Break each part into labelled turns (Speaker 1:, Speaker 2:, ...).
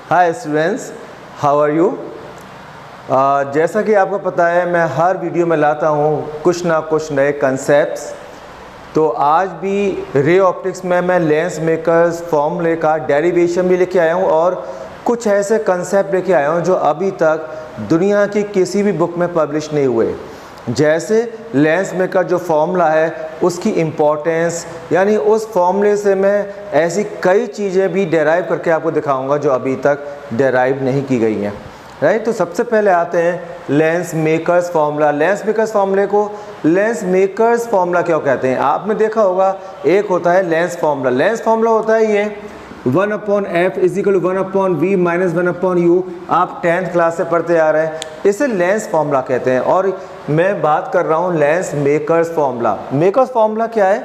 Speaker 1: Hi students, how are you. जैसा कि आपको पता है मैं हर वीडियो में लाता हूँ कुछ ना कुछ नए कंसेप्ट्स। तो आज भी रे ऑप्टिक्स में मैं लेंस मेकर्स फॉर्मूले का डेरिवेशन भी लेके आया हूँ और कुछ ऐसे कंसेप्ट लेके आया हूँ जो अभी तक दुनिया की किसी भी बुक में पब्लिश नहीं हुए। जैसे लेंस मेकर जो फॉर्मूला है उसकी इम्पोर्टेंस, यानी उस फॉर्मूले से मैं ऐसी कई चीज़ें भी डेराइव करके आपको दिखाऊंगा जो अभी तक डेराइव नहीं की गई हैं। राइट, तो सबसे पहले आते हैं lens makers formula. Lens makers फार्मूले को लेंस मेकर्स फार्मूला क्यों कहते हैं? आपने देखा होगा एक होता है लेंस फार्मूला। लेंस फार्मूला होता है ये 1/f = 1/v - 1/u। आप 10th क्लास से पढ़ते आ रहे हैं, इसे लेंस फार्मूला कहते हैं। और मैं बात कर रहा हूँ lens makers formula. Makers formula क्या है?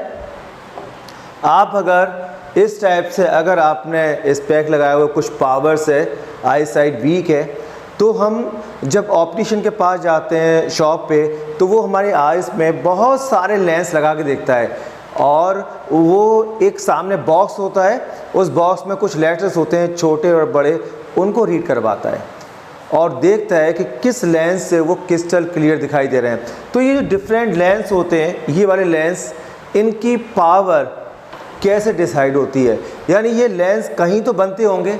Speaker 1: आप अगर इस टाइप से अगर आपने स्पेक लगाया हुआ कुछ पावर से आई साइट वीक है तो हम जब ऑप्टिशियन के पास जाते हैं शॉप पे तो वो हमारे आइज़ में बहुत सारे लेंस लगा के देखता है और वो एक सामने बॉक्स होता है, उस बॉक्स में कुछ लेटर्स होते हैं छोटे और बड़े, उनको रीड करवाता है और देखता है कि किस लेंस से वो क्रिस्टल क्लियर दिखाई दे रहे हैं। तो ये जो डिफरेंट लेंस होते हैं, ये वाले लेंस, इनकी पावर कैसे डिसाइड होती है? यानी ये लेंस कहीं तो बनते होंगे,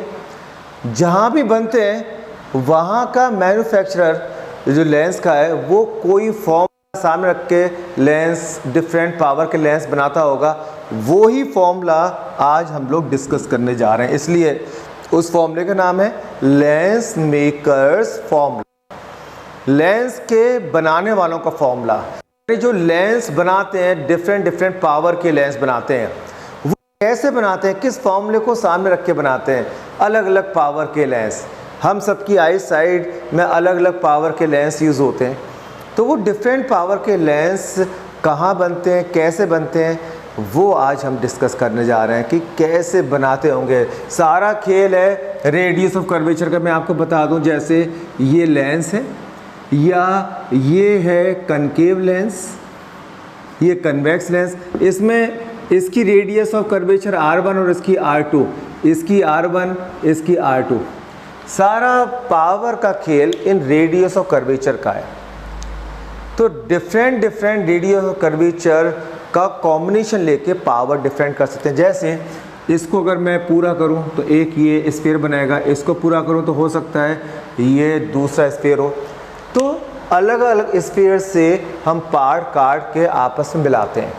Speaker 1: जहाँ भी बनते हैं वहाँ का मैन्युफैक्चरर जो लेंस का है वो कोई फॉर्म सामने रख के लेंस, डिफरेंट पावर के लेंस बनाता होगा। वो ही फॉर्मूला आज हम लोग डिस्कस करने जा रहे हैं, इसलिए उस फॉर्मूले का नाम है लेंस मेकर्स फॉर्मूला, लेंस के बनाने वालों का फॉर्मूला। जो लेंस बनाते हैं, डिफरेंट पावर के लेंस बनाते हैं, वो कैसे बनाते हैं, किस फॉर्मूले को सामने रख के बनाते हैं? अलग अलग पावर के लेंस। हम सबकी आई साइड में अलग अलग पावर के लेंस यूज़ होते हैं, तो वो डिफरेंट पावर के लेंस कहाँ बनते हैं, कैसे बनते हैं, वो आज हम डिस्कस करने जा रहे हैं कि कैसे बनाते होंगे। सारा खेल है रेडियस ऑफ कर्वेचर का। मैं आपको बता दूं, जैसे ये लेंस है या ये है कनकेव लेंस, ये कन्वेक्स लेंस, इसमें इसकी रेडियस ऑफ कर्वेचर R1 और इसकी R2, इसकी R1 इसकी R2। सारा पावर का खेल इन रेडियस ऑफ कर्वेचर का है। तो डिफरेंट रेडियस ऑफ कर्वेचर का कॉम्बिनेशन लेके पावर डिफरेंट कर सकते हैं। जैसे इसको अगर मैं पूरा करूं तो एक ये स्फीयर बनेगा, इसको पूरा करूं तो हो सकता है ये दूसरा स्फीयर हो। तो अलग अलग स्फीयर से हम पार्ट काट के आपस में मिलाते हैं,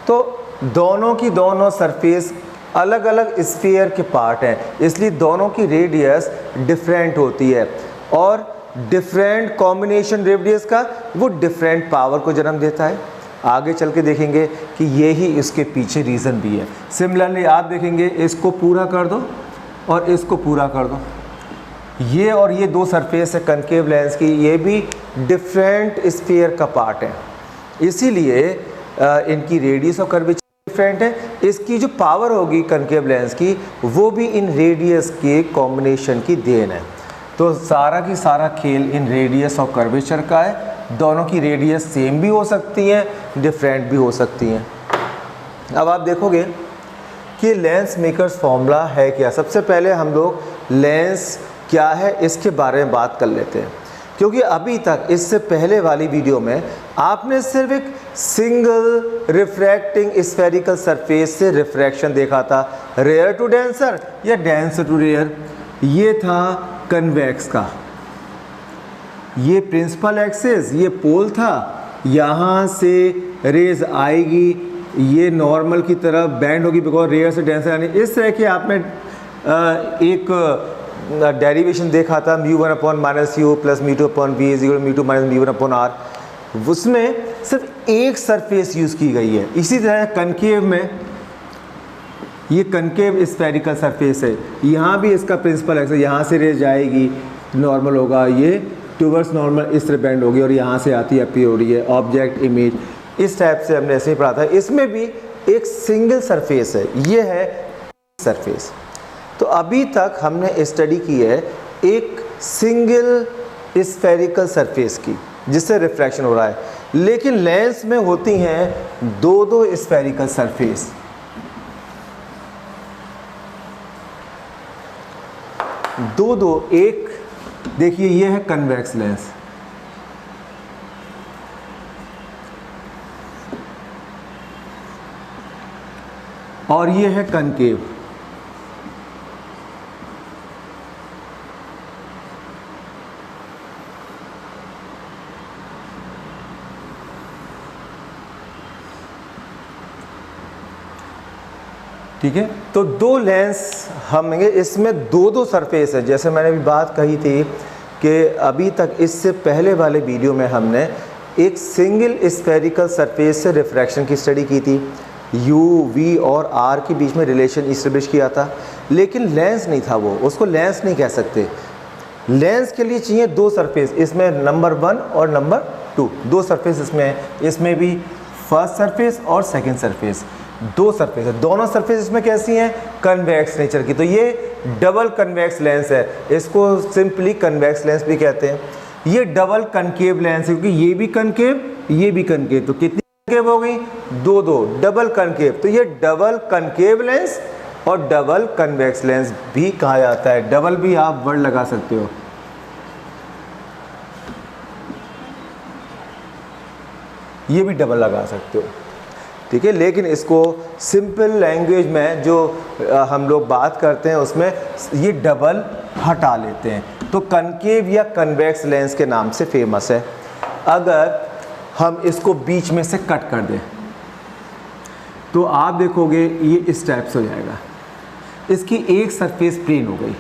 Speaker 1: तो दोनों की दोनों सरफेस अलग अलग स्फीयर के पार्ट हैं, इसलिए दोनों की रेडियस डिफरेंट होती है और डिफरेंट कॉम्बिनेशन रेडियस का वो डिफरेंट पावर को जन्म देता है। आगे चल के देखेंगे कि यही इसके पीछे रीज़न भी है। सिमिलरली आप देखेंगे, इसको पूरा कर दो और इसको पूरा कर दो, ये और ये दो सरफेस है कनकेव लेंस की, ये भी डिफरेंट स्फीयर का पार्ट है, इसीलिए इनकी रेडियस और कर्वेचर डिफरेंट है। इसकी जो पावर होगी कनकेव लेंस की वो भी इन रेडियस के कॉम्बिनेशन की देन है। तो सारा की सारा खेल इन रेडियस और कर्वेचर का है। दोनों की रेडियस सेम भी हो सकती हैं, डिफरेंट भी हो सकती हैं। अब आप देखोगे कि लेंस मेकर्स फॉर्मूला है क्या। सबसे पहले हम लोग लेंस क्या है इसके बारे में बात कर लेते हैं, क्योंकि अभी तक इससे पहले वाली वीडियो में आपने सिर्फ एक सिंगल रिफ्रैक्टिंग स्फेरिकल सरफेस से रिफ्रैक्शन देखा था, रेयर टू डेंसर या डेंसर टू रेयर। ये था कन्वेक्स का, ये प्रिंसिपल एक्सिस, ये पोल था, यहाँ से रेज आएगी, ये नॉर्मल की तरफ बेंड होगी बिकॉज रेयर से डेंसर। यानी इस तरह के आपने एक डेरिवेशन देखा था μ1/-u + μ2/v = μ2 - μ1/r। उसमें सिर्फ एक सरफेस यूज़ की गई है। इसी तरह कनकेव में ये कनकेव स्फेरिकल सरफेस है, यहाँ भी इसका प्रिंसिपल एक्सिस, यहाँ से रेज जाएगी, नॉर्मल होगा, ये टूवर्ड्स नॉर्मल इस तरह बेंड होगी और यहाँ से आती है अपीयर है ऑब्जेक्ट इमेज। इस टाइप से हमने ऐसे ही पढ़ा था। इसमें भी एक सिंगल सरफेस है, ये है सरफेस। तो अभी तक हमने स्टडी की है एक सिंगल स्फेरिकल सरफेस की जिससे रिफ्रैक्शन हो रहा है, लेकिन लेंस में होती हैं दो स्फेरिकल सरफेस। दो एक, देखिए ये है कन्वेक्स लेंस, और ये है कनकेव। ठीक है, तो दो लेंस हम इसमें दो सरफेस है। जैसे मैंने भी बात कही थी कि अभी तक इससे पहले वाले वीडियो में हमने एक सिंगल स्फेरिकल सरफेस से रिफ्रैक्शन की स्टडी की थी, U, V और R के बीच में रिलेशन इस्टेब्लिश किया था, लेकिन लेंस नहीं था वो, उसको लेंस नहीं कह सकते। लेंस के लिए चाहिए दो सरफेस, इसमें नंबर 1 और नंबर 2, दो सरफेस इसमें है। इसमें भी फर्स्ट सरफेस और सेकंड सरफेस, दो सरफेस है। दोनों सरफेस इसमें कैसी हैं? कन्वेक्स नेचर की। तो ये डबल कन्वेक्स लेंस है, इसको सिंपली कन्वेक्स लेंस भी कहते हैं। ये डबल कनकेव लेंस है, क्योंकि ये भी कनकेव, ये भी कनकेव, तो कितनी कनकेव हो गई? दो, डबल कनकेव। तो ये डबल कनकेव लेंस और डबल कन्वेक्स लेंस भी कहा जाता है। डबल भी आप वर्ड लगा सकते हो, ये भी डबल लगा सकते हो, ठीक है। लेकिन इसको सिंपल लैंग्वेज में जो हम लोग बात करते हैं उसमें ये डबल हटा लेते हैं। तो कनकेव या कन्वेक्स लेंस के नाम से फेमस है। अगर हम इसको बीच में से कट कर दें तो आप देखोगे ये इस टाइप से हो जाएगा। इसकी एक सरफेस प्लेन हो गई,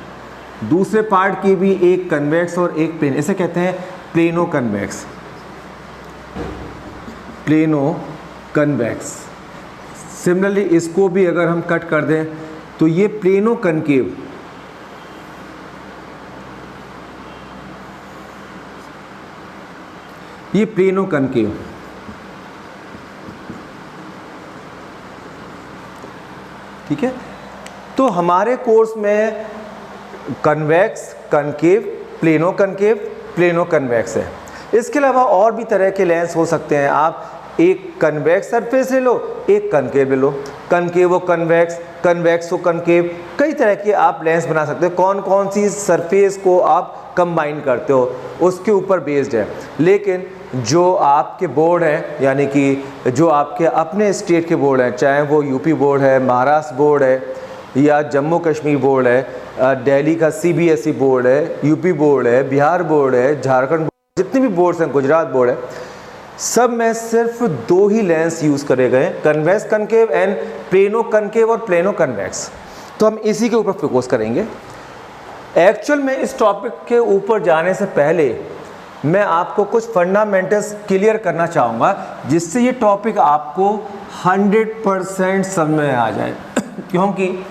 Speaker 1: दूसरे पार्ट की भी एक कन्वेक्स और एक प्लेन, इसे कहते हैं plano convex, plano convex. Similarly इसको भी अगर हम कट कर दें तो ये प्लेनो कनकेव, ये प्लेनो कनकेव, ठीक है। तो हमारे कोर्स में convex, concave, plano concave, plano convex है। इसके अलावा और भी तरह के लेंस हो सकते हैं। आप एक कन्वेक्स सरफेस ले लो, एक कनकेव ले लो, कनकेव कन्वेक्स, कन्वेक्स कनकेव, कई तरह के आप लेंस बना सकते हो। कौन कौन सी सरफेस को आप कंबाइन करते हो उसके ऊपर बेस्ड है। लेकिन जो आपके बोर्ड हैं, यानी कि जो आपके अपने स्टेट के बोर्ड हैं, चाहे वो यूपी बोर्ड है, महाराष्ट्र बोर्ड है या जम्मू कश्मीर बोर्ड है, दिल्ली का CBSE बोर्ड है, यूपी बोर्ड है, बिहार बोर्ड है, झारखंड बोर्ड, जितने भी बोर्ड्स हैं, गुजरात बोर्ड है, सब में सिर्फ दो ही लेंस यूज़ करे गए, convex concave and plano concave और प्लेनो कन्वेक्स। तो हम इसी के ऊपर फोकस करेंगे। एक्चुअल में इस टॉपिक के ऊपर जाने से पहले मैं आपको कुछ फंडामेंटल्स क्लियर करना चाहूँगा, जिससे ये टॉपिक आपको 100% समझ में आ जाए। क्योंकि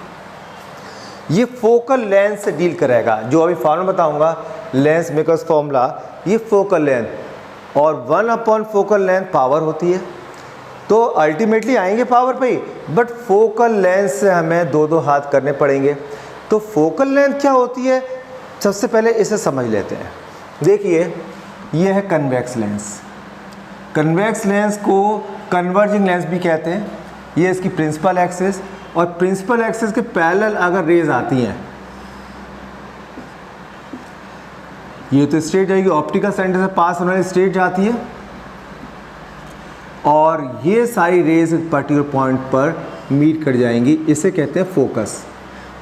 Speaker 1: ये फोकल लेंथ से डील करेगा। जो अभी फॉर्मूला बताऊंगा, लेंस मेकर्स फॉर्मूला, ये फोकल लेंथ और 1/4 फोकल लेंथ पावर होती है। तो अल्टीमेटली आएंगे पावर पे ही, बट फोकल लेंथ से हमें दो हाथ करने पड़ेंगे। तो फोकल लेंथ क्या होती है, सबसे पहले इसे समझ लेते हैं। देखिए, ये है कन्वेक्स लेंस। कन्वेक्स लेंस को कन्वर्जिंग लेंस भी कहते हैं। ये इसकी प्रिंसिपल एक्सिस, और प्रिंसिपल एक्सिस के पैरेलल अगर रेज आती हैं, ये तो स्ट्रेट जाएगी, ऑप्टिकल सेंटर से पास होने वाली स्ट्रेट जाती है, और ये सारी रेज एक पर्टिकुलर पॉइंट पर मीट कर जाएंगी, इसे कहते हैं फोकस।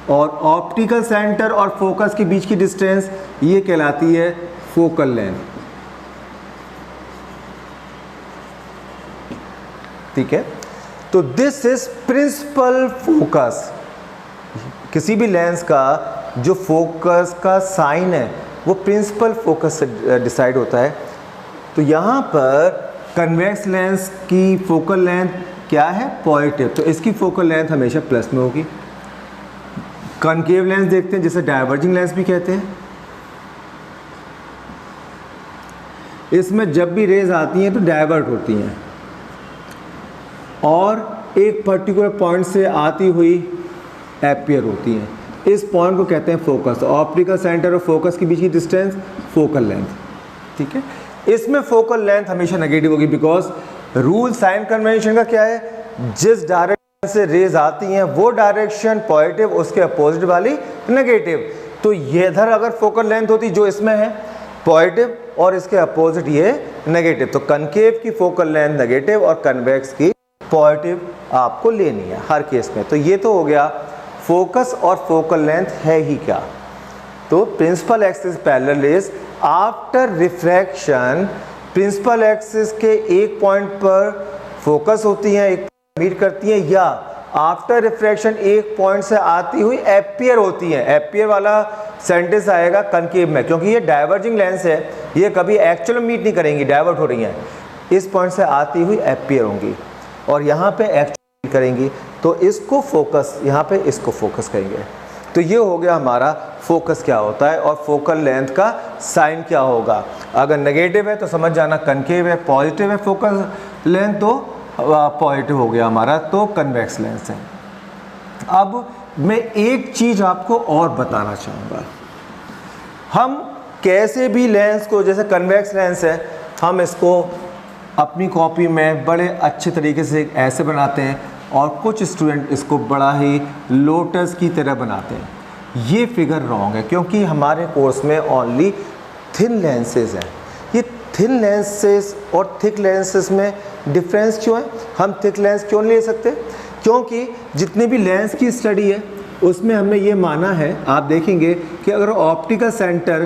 Speaker 1: और ऑप्टिकल सेंटर और फोकस के बीच की डिस्टेंस ये कहलाती है फोकल लेंथ, ठीक है। तो दिस इज प्रिंसिपल फोकस। किसी भी लेंस का जो फोकस का साइन है वो प्रिंसिपल फोकस से डिसाइड होता है। तो यहाँ पर कन्वेक्स लेंस की फोकल लेंथ क्या है, पॉजिटिव, तो इसकी फोकल लेंथ हमेशा प्लस में होगी। कनकेव लेंस देखते हैं, जिसे डायवर्जिंग लेंस भी कहते हैं। इसमें जब भी रेज आती हैं तो डाइवर्ट होती हैं और एक पर्टिकुलर पॉइंट से आती हुई अपीयर होती हैं। इस पॉइंट को कहते हैं फोकस। ऑप्टिकल सेंटर और फोकस के बीच की डिस्टेंस फोकल लेंथ, ठीक है। इसमें फोकल लेंथ हमेशा नेगेटिव होगी, बिकॉज रूल साइन कन्वेंशन का क्या है, जिस डायरेक्शन से रेज आती हैं वो डायरेक्शन पॉजिटिव, उसके अपोजिट वाली नेगेटिव। तो ये इधर अगर फोकल लेंथ होती जो इसमें है पॉजिटिव और इसके अपोजिट ये नेगेटिव, तो कनकेव की फोकल लेंथ नेगेटिव और कन्वेक्स की पॉजिटिव आपको लेनी है हर केस में। तो ये तो हो गया फोकस और फोकल लेंथ है ही क्या। तो principal axis parallel is after refraction principal axis के एक पॉइंट पर फोकस होती है, एक मीट करती है, या आफ्टर रिफ्रैक्शन एक पॉइंट से आती हुई एपियर होती है। एपियर वाला सेंटेंस आएगा कनकेव में, क्योंकि ये डाइवर्जिंग लेंस है, ये कभी एक्चुअल मीट नहीं करेंगी, डाइवर्ट हो रही हैं, इस पॉइंट से आती हुई एपियर होंगी और यहाँ पे एक्चुअल करेंगी, तो इसको फोकस, यहाँ पे इसको फोकस करेंगे। तो ये हो गया हमारा फोकस क्या होता है और फोकल लेंथ का साइन क्या होगा। अगर नेगेटिव है तो समझ जाना कनकेव है, पॉजिटिव है फोकल लेंथ तो पॉजिटिव हो गया हमारा, तो कन्वेक्स लेंस है। अब मैं एक चीज़ आपको और बताना चाहूँगा, हम कैसे भी लेंस को, जैसे कन्वेक्स लेंस है, हम इसको अपनी कॉपी में बड़े अच्छे तरीके से ऐसे बनाते हैं और कुछ स्टूडेंट इसको बड़ा ही लोटस की तरह बनाते हैं। ये फिगर रॉन्ग है, क्योंकि हमारे कोर्स में ओनली थिन लेंसेज हैं। ये थिन लेंसेज और थिक लेंसेज में डिफरेंस क्यों है? हम थिक लेंस क्यों नहीं ले सकते? क्योंकि जितनी भी लेंस की स्टडी है उसमें हमने ये माना है, आप देखेंगे कि अगर ऑप्टिकल सेंटर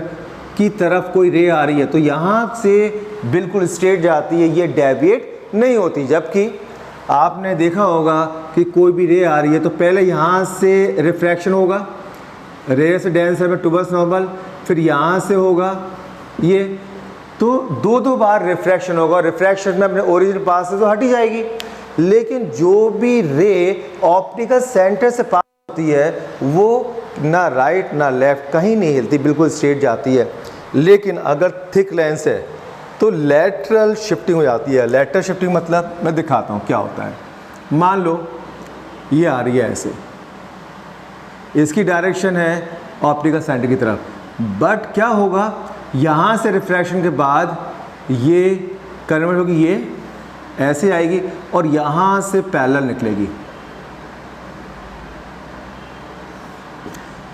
Speaker 1: की तरफ कोई रे आ रही है तो यहाँ से बिल्कुल स्ट्रेट जाती है, ये डेविएट नहीं होती। जबकि आपने देखा होगा कि कोई भी रे आ रही है तो पहले यहाँ से रिफ्रैक्शन होगा, रे से डेंसर में टुवर्ड्स नॉर्मल, फिर यहाँ से होगा ये, तो दो बार रिफ्रैक्शन होगा। रिफ्रैक्शन में अपने ओरिजिन पास से तो हट ही जाएगी, लेकिन जो भी रे ऑप्टिकल सेंटर से पास होती है वो ना राइट ना लेफ्ट कहीं नहीं हिलती, बिल्कुल स्ट्रेट जाती है। लेकिन अगर थिक लेंस है तो लैटरल शिफ्टिंग हो जाती है। लैटरल शिफ्टिंग मतलब मैं दिखाता हूँ क्या होता है। मान लो ये आ रही है ऐसे, इसकी डायरेक्शन है ऑप्टिकल सेंटर की तरफ, बट क्या होगा, यहाँ से रिफ्रैक्शन के बाद ये कन्वर्ट होगी, ये ऐसे आएगी और यहाँ से पैरेलल निकलेगी,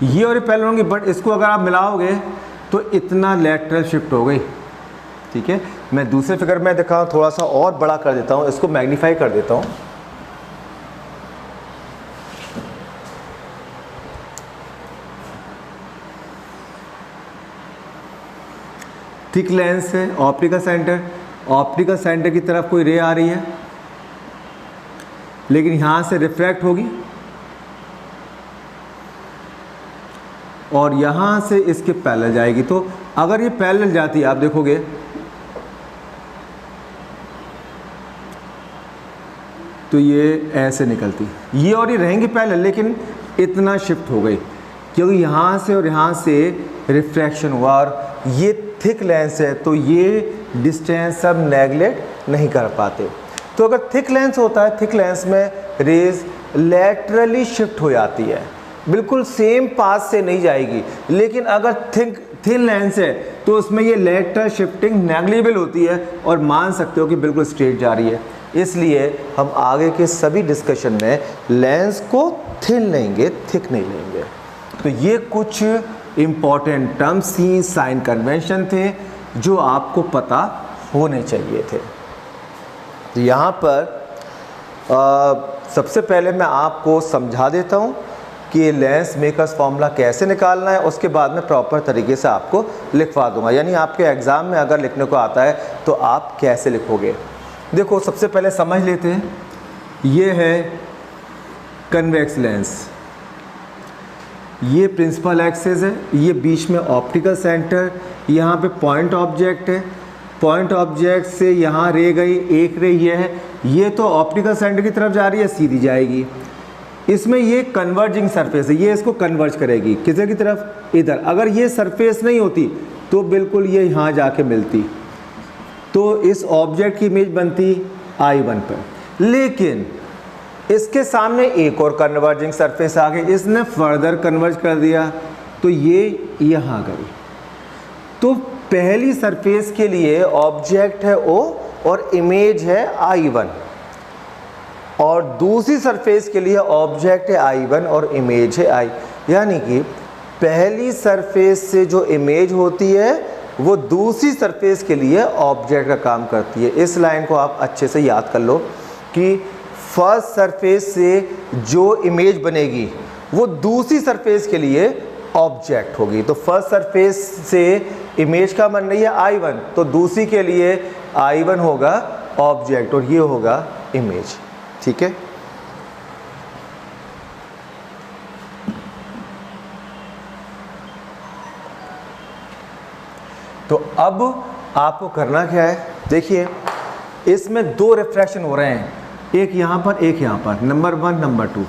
Speaker 1: ये और पैरेलल होंगी, बट इसको अगर आप मिलाओगे तो इतना लैटरल शिफ्ट हो गई। ठीक है, मैं दूसरे फिगर में दिखाऊँ, थोड़ा सा और बड़ा कर देता हूँ, इसको मैग्नीफाई कर देता हूँ। थिक लेंस है, ऑप्टिकल सेंटर की तरफ कोई रे आ रही है, लेकिन यहाँ से रिफ्रैक्ट होगी और यहाँ से इसके पैरेलल जाएगी। तो अगर ये पैरेलल जाती है, आप देखोगे तो ये ऐसे निकलती, ये और ये रहेंगी पैरेलल, लेकिन इतना शिफ्ट हो गई क्योंकि यहाँ से और यहाँ से रिफ्रैक्शन हुआ। और ये थिक लेंस है तो ये डिस्टेंस सब नेगलेक्ट नहीं कर पाते। तो अगर थिक लेंस होता है, थिक लेंस में रेज लैटरली शिफ्ट हो जाती है, बिल्कुल सेम पाथ से नहीं जाएगी। लेकिन अगर थिन लेंस है तो उसमें ये लेटरल शिफ्टिंग नेग्लिजिबल होती है और मान सकते हो कि बिल्कुल स्ट्रेट जा रही है। इसलिए हम आगे के सभी डिस्कशन में लेंस को थिन लेंगे, थिक नहीं लेंगे। तो ये कुछ इम्पॉर्टेंट टर्म्स थी, साइन कन्वेंशन थे जो आपको पता होने चाहिए थे। तो यहाँ पर सबसे पहले मैं आपको समझा देता हूँ कि लेंस मेकर्स फॉर्मूला कैसे निकालना है, उसके बाद में प्रॉपर तरीके से आपको लिखवा दूंगा। यानी आपके एग्ज़ाम में अगर लिखने को आता है तो आप कैसे लिखोगे। देखो, सबसे पहले समझ लेते हैं, ये है कन्वेक्स लेंस, ये प्रिंसिपल एक्सिस है, ये बीच में ऑप्टिकल सेंटर, यहाँ पे पॉइंट ऑब्जेक्ट है, पॉइंट ऑब्जेक्ट से यहाँ रे गई, एक रे ये है, ये तो ऑप्टिकल सेंटर की तरफ जा रही है, सीधी जाएगी। इसमें ये कन्वर्जिंग सरफेस है, ये इसको कन्वर्ज करेगी किसी की तरफ, इधर। अगर ये सरफेस नहीं होती तो बिल्कुल ये यहाँ जाके मिलती, तो इस ऑब्जेक्ट की इमेज बनती I1 पर। लेकिन इसके सामने एक और कन्वर्जिंग सरफेस आ गई, इसने फर्दर कन्वर्ज कर दिया तो ये यहाँ गई। तो पहली सरफेस के लिए ऑब्जेक्ट है O और इमेज है I1, और दूसरी सरफेस के लिए ऑब्जेक्ट है I1 और इमेज है I। यानी कि पहली सरफेस से जो इमेज होती है वो दूसरी सरफेस के लिए ऑब्जेक्ट का काम करती है। इस लाइन को आप अच्छे से याद कर लो कि फर्स्ट सरफेस से जो इमेज बनेगी वो दूसरी सरफेस के लिए ऑब्जेक्ट होगी। तो फर्स्ट सरफेस से इमेज का बन रही है I1, तो दूसरी के लिए I1 होगा ऑब्जेक्ट और ये होगा इमेज। ठीक है, तो अब आपको करना क्या है, देखिए इसमें दो रिफ्रैक्शन हो रहे हैं, एक यहाँ पर एक यहाँ पर, नंबर 1 नंबर 2।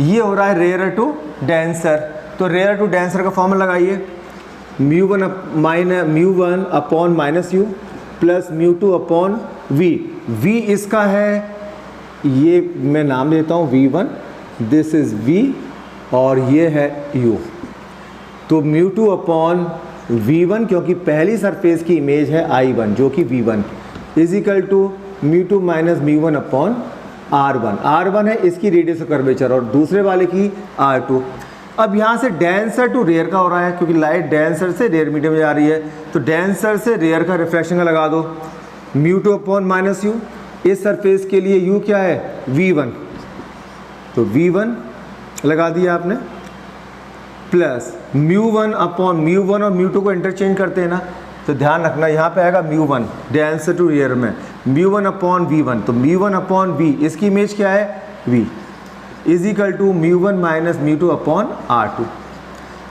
Speaker 1: ये हो रहा है रेयर टू डेंसर, तो रेयर टू डेंसर का फॉर्मूला लगाइए, μ1 upon minus u plus μ2 upon v। v इसका है, ये मैं नाम देता हूँ v1, दिस इज v और ये है u। तो μ2 अपॉन v1 क्योंकि पहली सरफेस की इमेज है I1 जो कि v1 is equal to μ2 minus μ1 upon R1। R1 है इसकी रेडियस ऑफ कर्वेचर और दूसरे वाले की R2। अब यहाँ से डेंसर टू रेयर का हो रहा है क्योंकि लाइट डेंसर से रेयर मीडियम में जा रही है, तो डेंसर से रेयर का रिफ्रैक्शन का लगा दो, μ2 अपॉन माइनस यू। इस सरफेस के लिए u क्या है v1, तो v1 लगा दिया आपने, प्लस μ1 अपॉन μ1 और μ2 को इंटरचेंज करते हैं ना, तो ध्यान रखना यहाँ पे आएगा μ1 डेंसर टू रेयर में, μ1 अपॉन v1, तो μ1 अपॉन v इसकी इमेज क्या है v is equal to μ1 minus μ2 upon R2।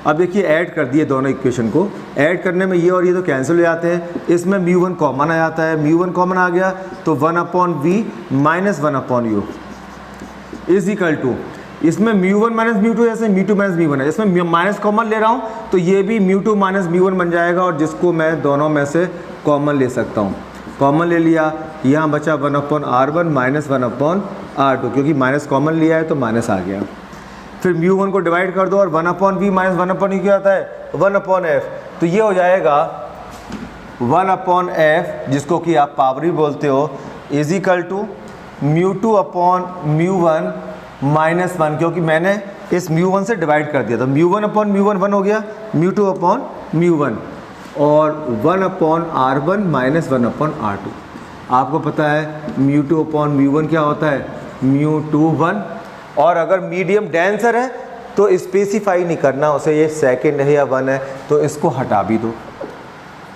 Speaker 1: अब देखिए ऐड कर दिए दोनों इक्वेशन को, ऐड करने में ये और ये तो कैंसिल हो जाते हैं, इसमें μ1 कॉमन आ जाता है, μ1 कॉमन आ गया तो 1 upon v minus 1 upon u is equal to, इसमें μ1 माइनस μ2 जैसे μ2 माइनस μ1 है, इसमें माइनस कॉमन ले रहा हूँ तो ये भी μ2 माइनस μ1 बन जाएगा और जिसको मैं दोनों में से कॉमन ले सकता हूँ। कॉमन ले लिया, यहाँ बचा 1 upon R1 minus 1 upon R2, क्योंकि माइनस कॉमन लिया है तो माइनस आ गया। फिर μ1 को डिवाइड कर दो और 1 अपॉन v माइनस 1 अपॉन क्या आता है 1 अपॉन f, तो ये हो जाएगा 1 अपॉन f जिसको कि आप पावर भी बोलते हो is equal to μ2 upon μ1 minus 1, क्योंकि मैंने इस μ1 से डिवाइड कर दिया था, μ1 अपॉन μ1 1 हो गया, μ2 अपॉन μ1 और 1 upon R1 minus 1 upon R2। आपको पता है μ2 अपॉन μ1 क्या होता है μ2 1, और अगर मीडियम डेंसर है तो स्पेसिफाई नहीं करना उसे ये सेकंड है या 1 है, तो इसको हटा भी दो,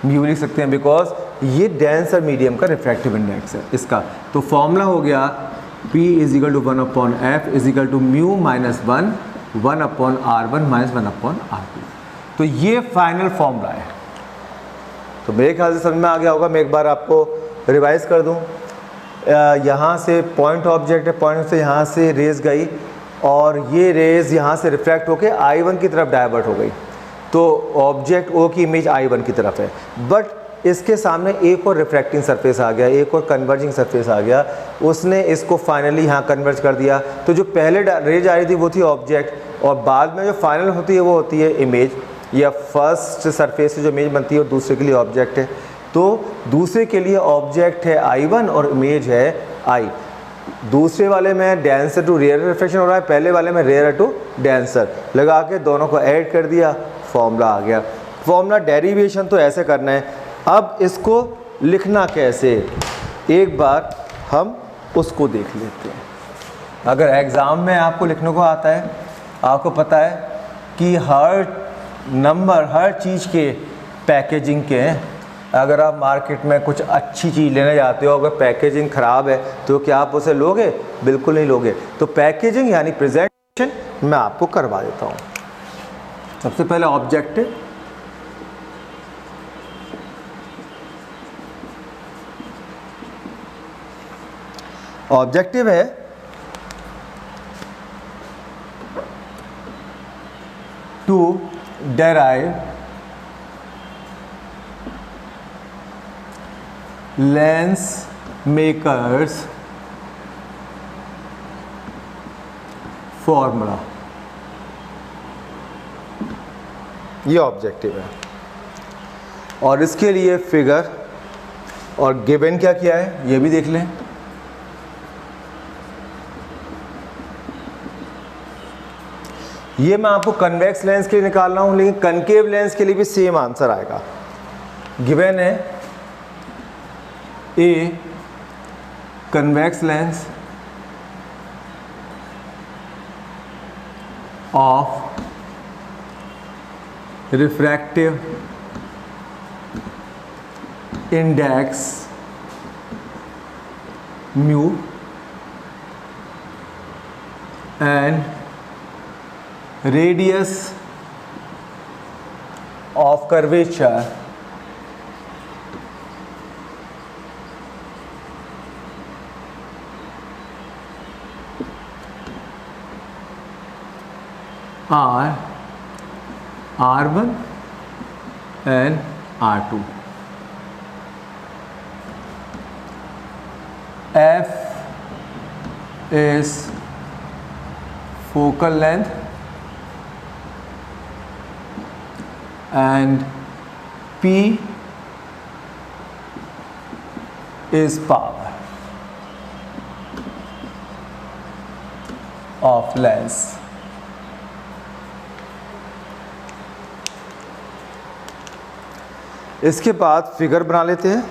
Speaker 1: म्यू लिख सकते हैं बिकॉज ये डेंसर मीडियम का रिफ्रैक्टिव इंडेक्स है इसका। तो फॉर्मूला हो गया P is equal to 1 upon F is equal to mu minus 1 upon R1 minus 1 upon R2। तो ये फाइनल फॉर्मूला है। तो मेरे ख्याल से समझ में आ गया होगा, मैं एक बार आपको रिवाइज कर दूं। यहाँ से पॉइंट ऑब्जेक्ट है, पॉइंट से यहाँ से रेज गई और ये रेज यहाँ से रिफ्रैक्ट होकर I1 की तरफ डाइवर्ट हो गई, तो ऑब्जेक्ट O की इमेज I1 की तरफ है, बट इसके सामने एक और रिफ्रैक्टिंग सरफेस आ गया, एक और कन्वर्जिंग सरफेस आ गया, उसने इसको फाइनली यहाँ कन्वर्ज कर दिया। तो जो पहले रेज आ रही थी वो थी ऑब्जेक्ट और बाद में जो फाइनल होती है वो होती है इमेज, या फर्स्ट सरफेस से जो इमेज बनती है और दूसरे के लिए ऑब्जेक्ट है। तो दूसरे के लिए ऑब्जेक्ट है I1 और इमेज है I। दूसरे वाले में डेंसर टू रेयर रिफ्रैक्शन हो रहा है, पहले वाले में रेयर टू डेंसर, लगा के दोनों को ऐड कर दिया, फॉर्मूला आ गया। फॉर्मूला डेरिवेशन तो ऐसे करना है। अब इसको लिखना कैसे, एक बार हम उसको देख लेते हैं। अगर एग्ज़ाम में आपको लिखने को आता है, आपको पता है कि हर नंबर हर चीज़ के पैकेजिंग के हैं। अगर आप मार्केट में कुछ अच्छी चीज़ लेने जाते हो, अगर पैकेजिंग ख़राब है तो क्या आप उसे लोगे? बिल्कुल नहीं लोगे। तो पैकेजिंग यानी प्रेजेंटेशन मैं आपको करवा देता हूँ। सबसे पहले ऑब्जेक्टिव, ऑब्जेक्टिव है to derive lens makers formula, ये ऑब्जेक्टिव है। और इसके लिए फिगर और गिवन क्या किया है ये भी देख लें। ये मैं आपको कन्वेक्स लेंस के लिए निकाल रहा हूँ, लेकिन कनकेव लेंस के लिए भी सेम आंसर आएगा। गिवन है a convex lens of refractive index mu and radius of curvature are R1 and R2. F is focal length and P is power of lens. इसके बाद फिगर बना लेते हैं।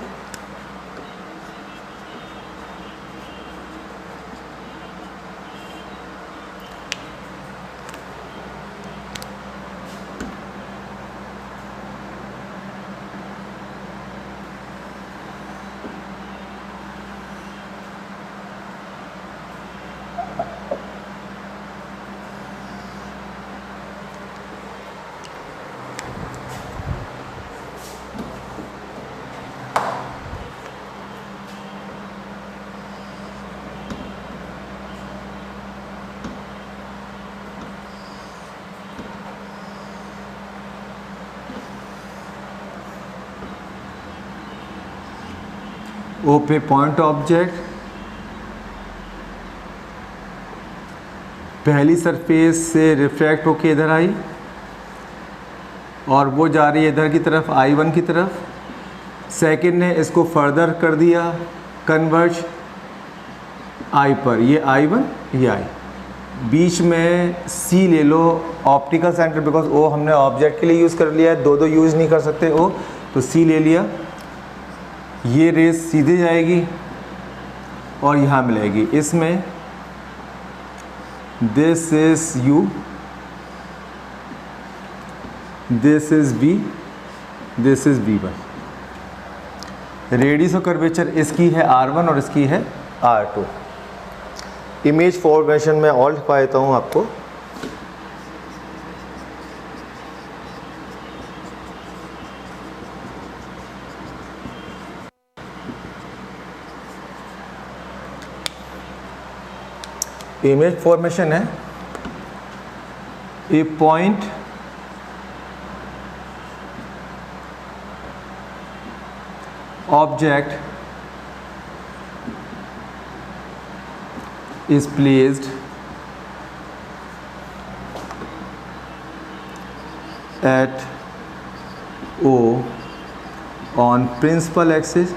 Speaker 1: ओ पे पॉइंट ऑब्जेक्ट, पहली surface से रिफ्रैक्ट होके इधर आई और वो जा रही है इधर की तरफ, I1 की तरफ। सेकंड ने इसको फर्दर कर दिया कन्वर्ज I पर, ये I1 ये I। बीच में C ले लो ऑप्टिकल सेंटर, बिकॉज O हमने ऑब्जेक्ट के लिए यूज़ कर लिया है, दो यूज़ नहीं कर सकते O, तो C ले लिया। ये रेस सीधे जाएगी और यहाँ मिलेगी। इसमें this is U, this is B, this is B1। Radius of curvature इसकी है R1 और इसकी है R2। इमेज फॉर्मेशन में और लिखवा देता हूँ आपको। इमेज फॉर्मेशन है a point object is placed at O on principal axis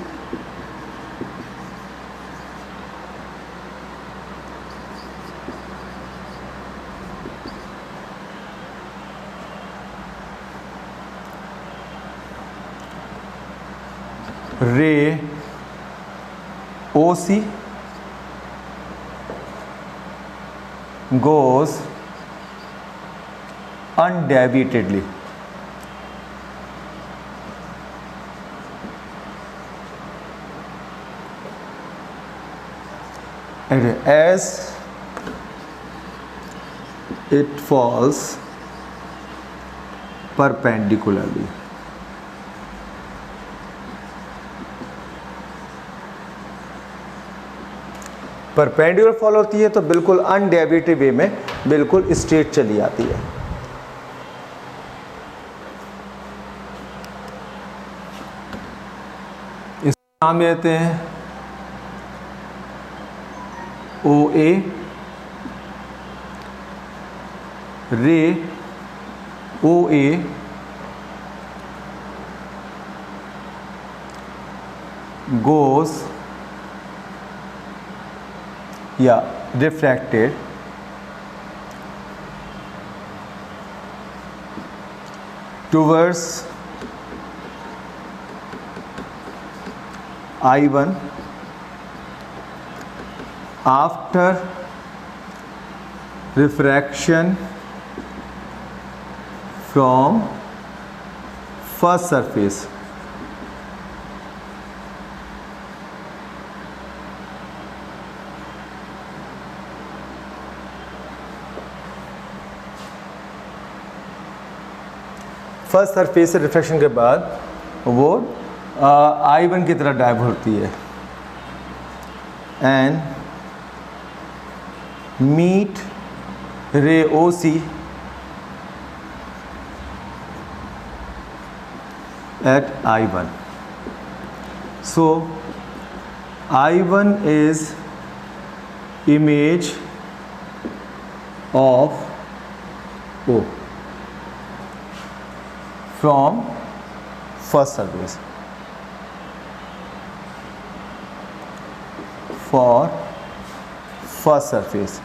Speaker 1: ray OC goes undeviatedly and as it falls perpendicularly. Perpendicular follow होती है तो बिल्कुल अनडेविएटेड वे में बिल्कुल स्ट्रेट चली आती है। इस नाम देते हैं OA, रे OA goes या refracted towards I1 after refraction from first surface. First surface से रिफ्रैक्शन के बाद वो I1 की तरफ डाइव होती है एंड मीट रे OC at I1. So I1 is image of O from first surface. For first surface.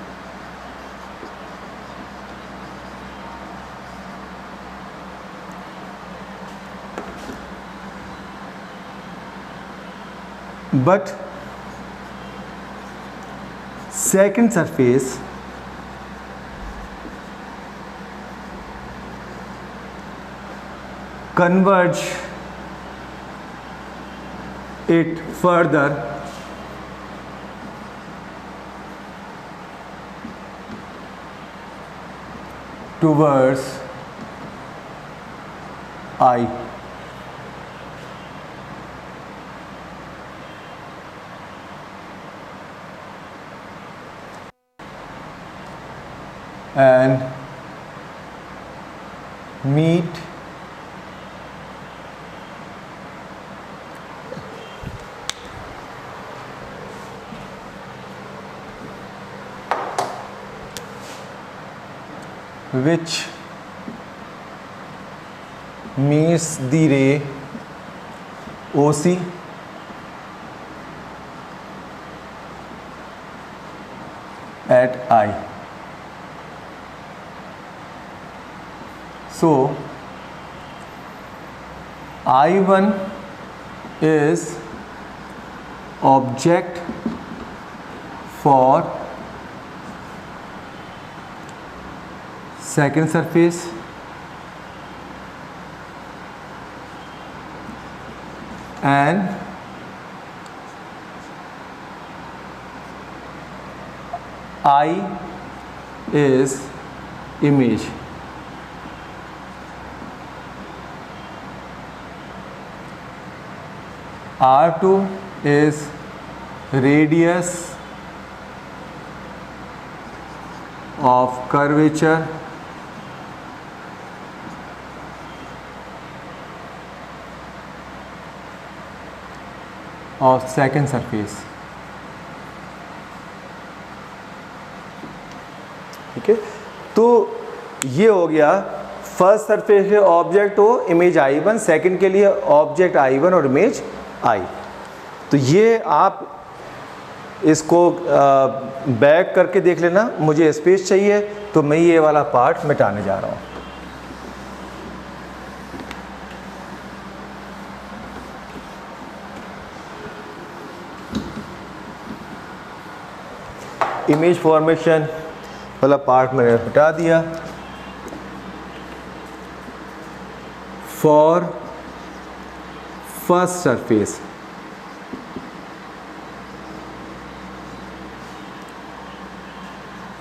Speaker 1: But second surface converge it further towards I. And meet which meets the ray OC at I. So I1 is object for second surface and I is image. R2 is radius of curvature of second surface. ठीक है, तो ये हो गया first surface के object हो image I1, second के लिए ऑब्जेक्ट I1 और इमेज I. तो ये आप इसको बैक करके देख लेना. मुझे स्पेस चाहिए तो मैं ये वाला पार्ट मिटाने जा रहा हूँ. इमेज फॉर्मेशन वाला पार्ट मैंने हटा दिया. For first surface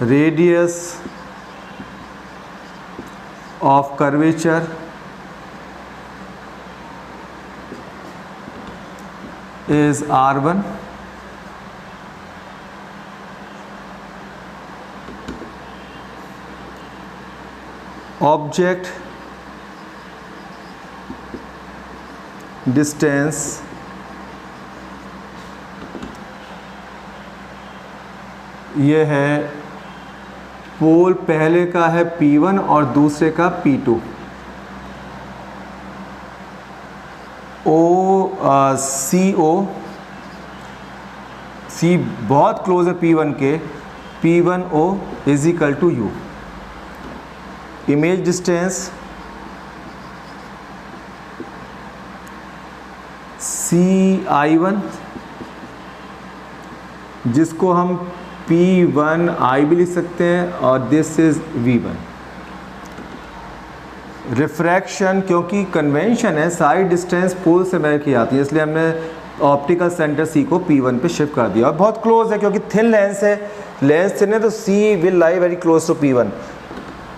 Speaker 1: radius of curvature is R1. Object distance ये है, पोल पहले का है P1 और दूसरे का P2. C बहुत क्लोज है P1 के. P1O is equal to U. Image distance CI1, जिसको हम P1I भी लिख सकते हैं, और दिस इज V1। रिफ्रैक्शन, क्योंकि कन्वेंशन है सारी डिस्टेंस पोल से मेजर की जाती है, इसलिए हमने ऑप्टिकल सेंटर C को P1 पे शिफ्ट कर दिया, और बहुत क्लोज है क्योंकि थिन लेंस है, लेंस थिन है तो C will lie very close to P1,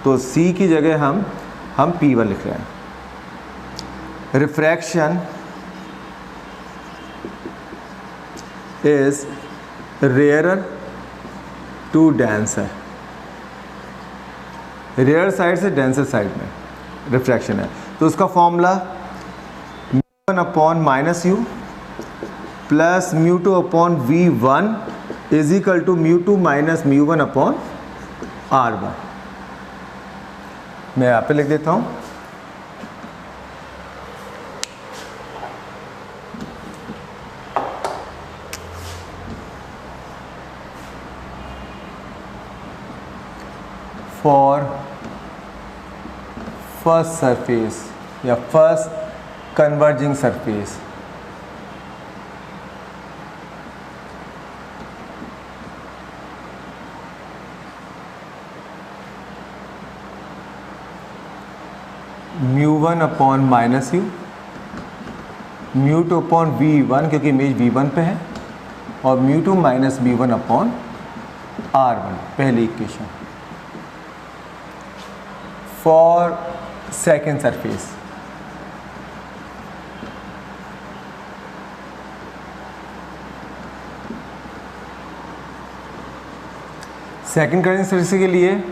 Speaker 1: तो C की जगह हम P1 लिख रहे हैं। Refraction is rarer to denser, rare side से डेंसर साइड में रिफ्रैक्शन है, तो उसका formula μ1 upon minus u plus μ2 upon V1 is equal to μ2 minus μ1 upon R1। मैं यहाँ पे लिख देता हूँ, फॉर फर्स्ट सरफेस या first converging surface, μ1 upon minus u, μ2 upon V1 क्योंकि इमेज V1 पे है, और μ2 माइनस V1 अपॉन R1 पहली equation for second surface. Second current surface के लिए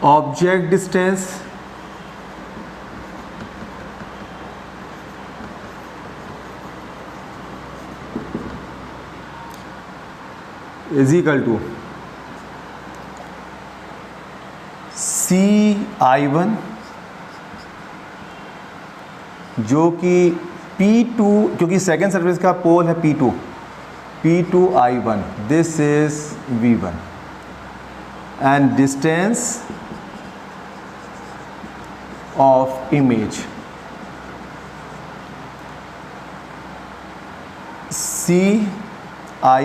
Speaker 1: object distance is equal to CI1 जो कि P2, क्योंकि सेकेंड सरफेस का पोल है P2I1, this is V1 and distance of image CI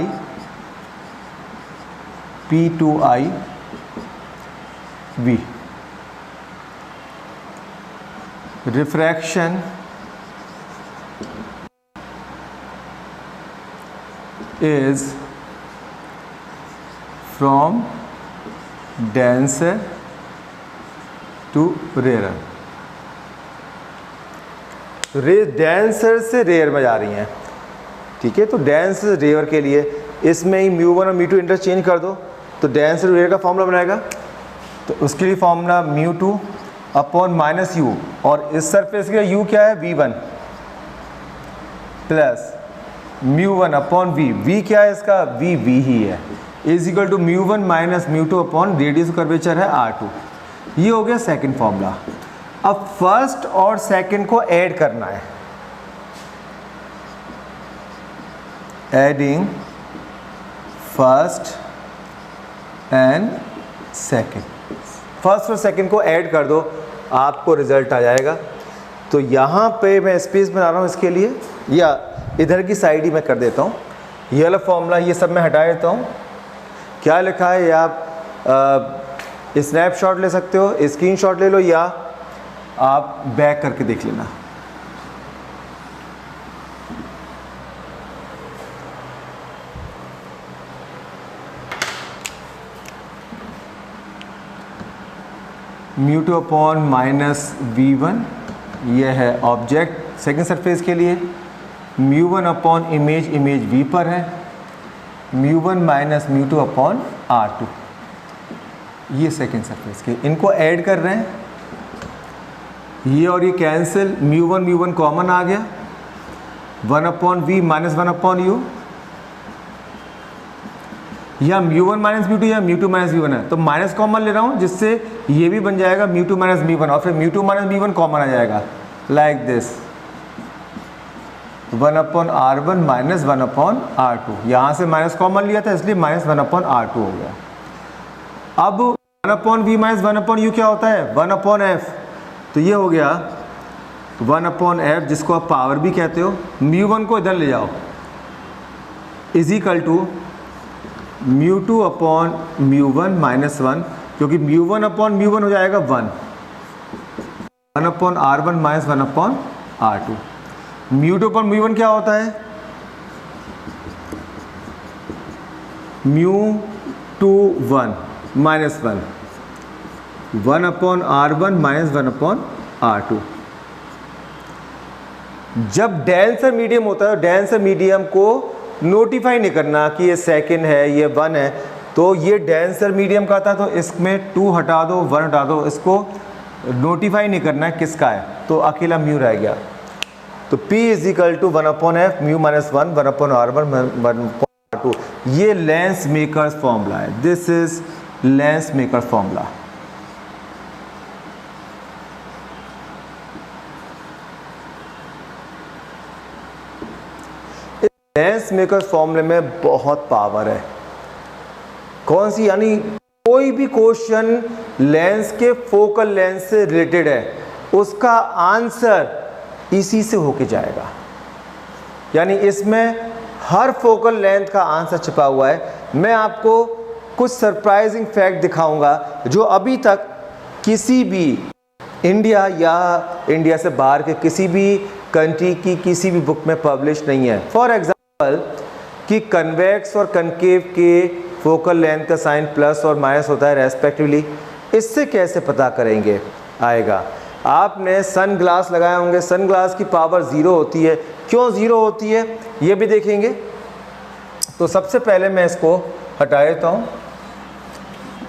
Speaker 1: P2I V। Refraction is from denser to rarer। Denser से rare में जा रही हैं, ठीक है। तो डेंस से रेयर के लिए इसमें ही μ1 और μ2 इंटरचेंज कर दो तो डेंस रेयर का फॉर्मूला बनाएगा। तो उसके लिए फॉर्मूला μ2 अपॉन माइनस यू, और इस सरफेस का u क्या है V1 प्लस μ1 अपॉन v क्या है इसका v ही है, is equal to μ1 minus μ2 upon radius curvature है R2। ये हो गया सेकंड फॉर्मूला। अब फर्स्ट और सेकंड को ऐड करना है, adding first and second, first और सेकंड को ऐड कर दो आपको रिजल्ट आ जाएगा। तो यहाँ पे मैं स्पेस बना रहा हूँ इसके लिए, या इधर की साइड ही मैं कर देता हूँ। ये वाला फॉर्मूला ये सब मैं हटा देता हूँ। क्या लिखा है, या आप स्नैपशॉट ले सकते हो, स्क्रीनशॉट ले लो, या आप बैक करके देख लेना। μ2 अपॉन माइनस V1 ये है ऑब्जेक्ट सेकंड सरफेस के लिए, μ1 अपॉन इमेज V पर है, μ1 माइनस μ2 अपॉन R2 ये सेकंड सरफेस के, इनको ऐड कर रहे हैं। ये और ये कैंसिल, μ1 कॉमन आ गया, 1 upon V minus 1 upon U, या μ1 माइनस μ2 या μ2 माइनस v1 है, तो माइनस कॉमन ले रहा हूँ जिससे ये भी बन जाएगा μ2 माइनस v1, और फिर μ2 माइनस v1 कॉमन आ जाएगा like this, 1 upon R1 minus 1 upon R2। यहाँ से माइनस कॉमन लिया था इसलिए माइनस 1 अपॉन R2 हो गया। अब 1 upon v minus 1 upon u क्या होता है, 1 अपॉन f, तो ये हो गया 1/f जिसको आप पावर भी कहते हो, μ1 को इधर ले जाओ, इज इक्वल टू μ2/μ1 माइनस 1, क्योंकि μ1/μ1 हो जाएगा 1/r1 माइनस 1/r2। μ2/μ1 क्या होता है, μ2 माइनस 1/r1 माइनस 1/r2। जब डेंसर मीडियम होता है, डेंसर मीडियम को नोटिफाई नहीं करना कि ये सेकंड है, ये 1 है, तो ये डेंसर मीडियम का था, तो इसमें 2 हटा दो, 1 हटा दो, इसको नोटिफाई नहीं करना है किसका है, तो अकेला म्यू रह गया। तो P is equal to 1/f mu minus 1 1/r1 1/r2। ये लेंस मेकर्स फॉर्मूला है, this is lens maker formula. Lens maker फॉर्मूले में बहुत पावर है। कौन सी, यानी कोई भी क्वेश्चन लेंस के फोकल लेंथ से रिलेटेड है, उसका आंसर इसी से होके जाएगा। यानी इसमें हर फोकल लेंथ का आंसर छिपा हुआ है। मैं आपको कुछ सरप्राइजिंग फैक्ट दिखाऊंगा जो अभी तक किसी भी इंडिया या इंडिया से बाहर के किसी भी कंट्री की किसी भी बुक में पब्लिश नहीं है। फॉर एग्जांपल कि कन्वेक्स और कनकेव के फोकल लेंथ का साइन प्लस और माइनस होता है रेस्पेक्टिवली। इससे कैसे पता करेंगे आएगा। आपने सन ग्लास लगाए होंगे, सन ग्लास की पावर 0 होती है। क्यों 0 होती है ये भी देखेंगे। तो सबसे पहले मैं इसको हटा देता हूँ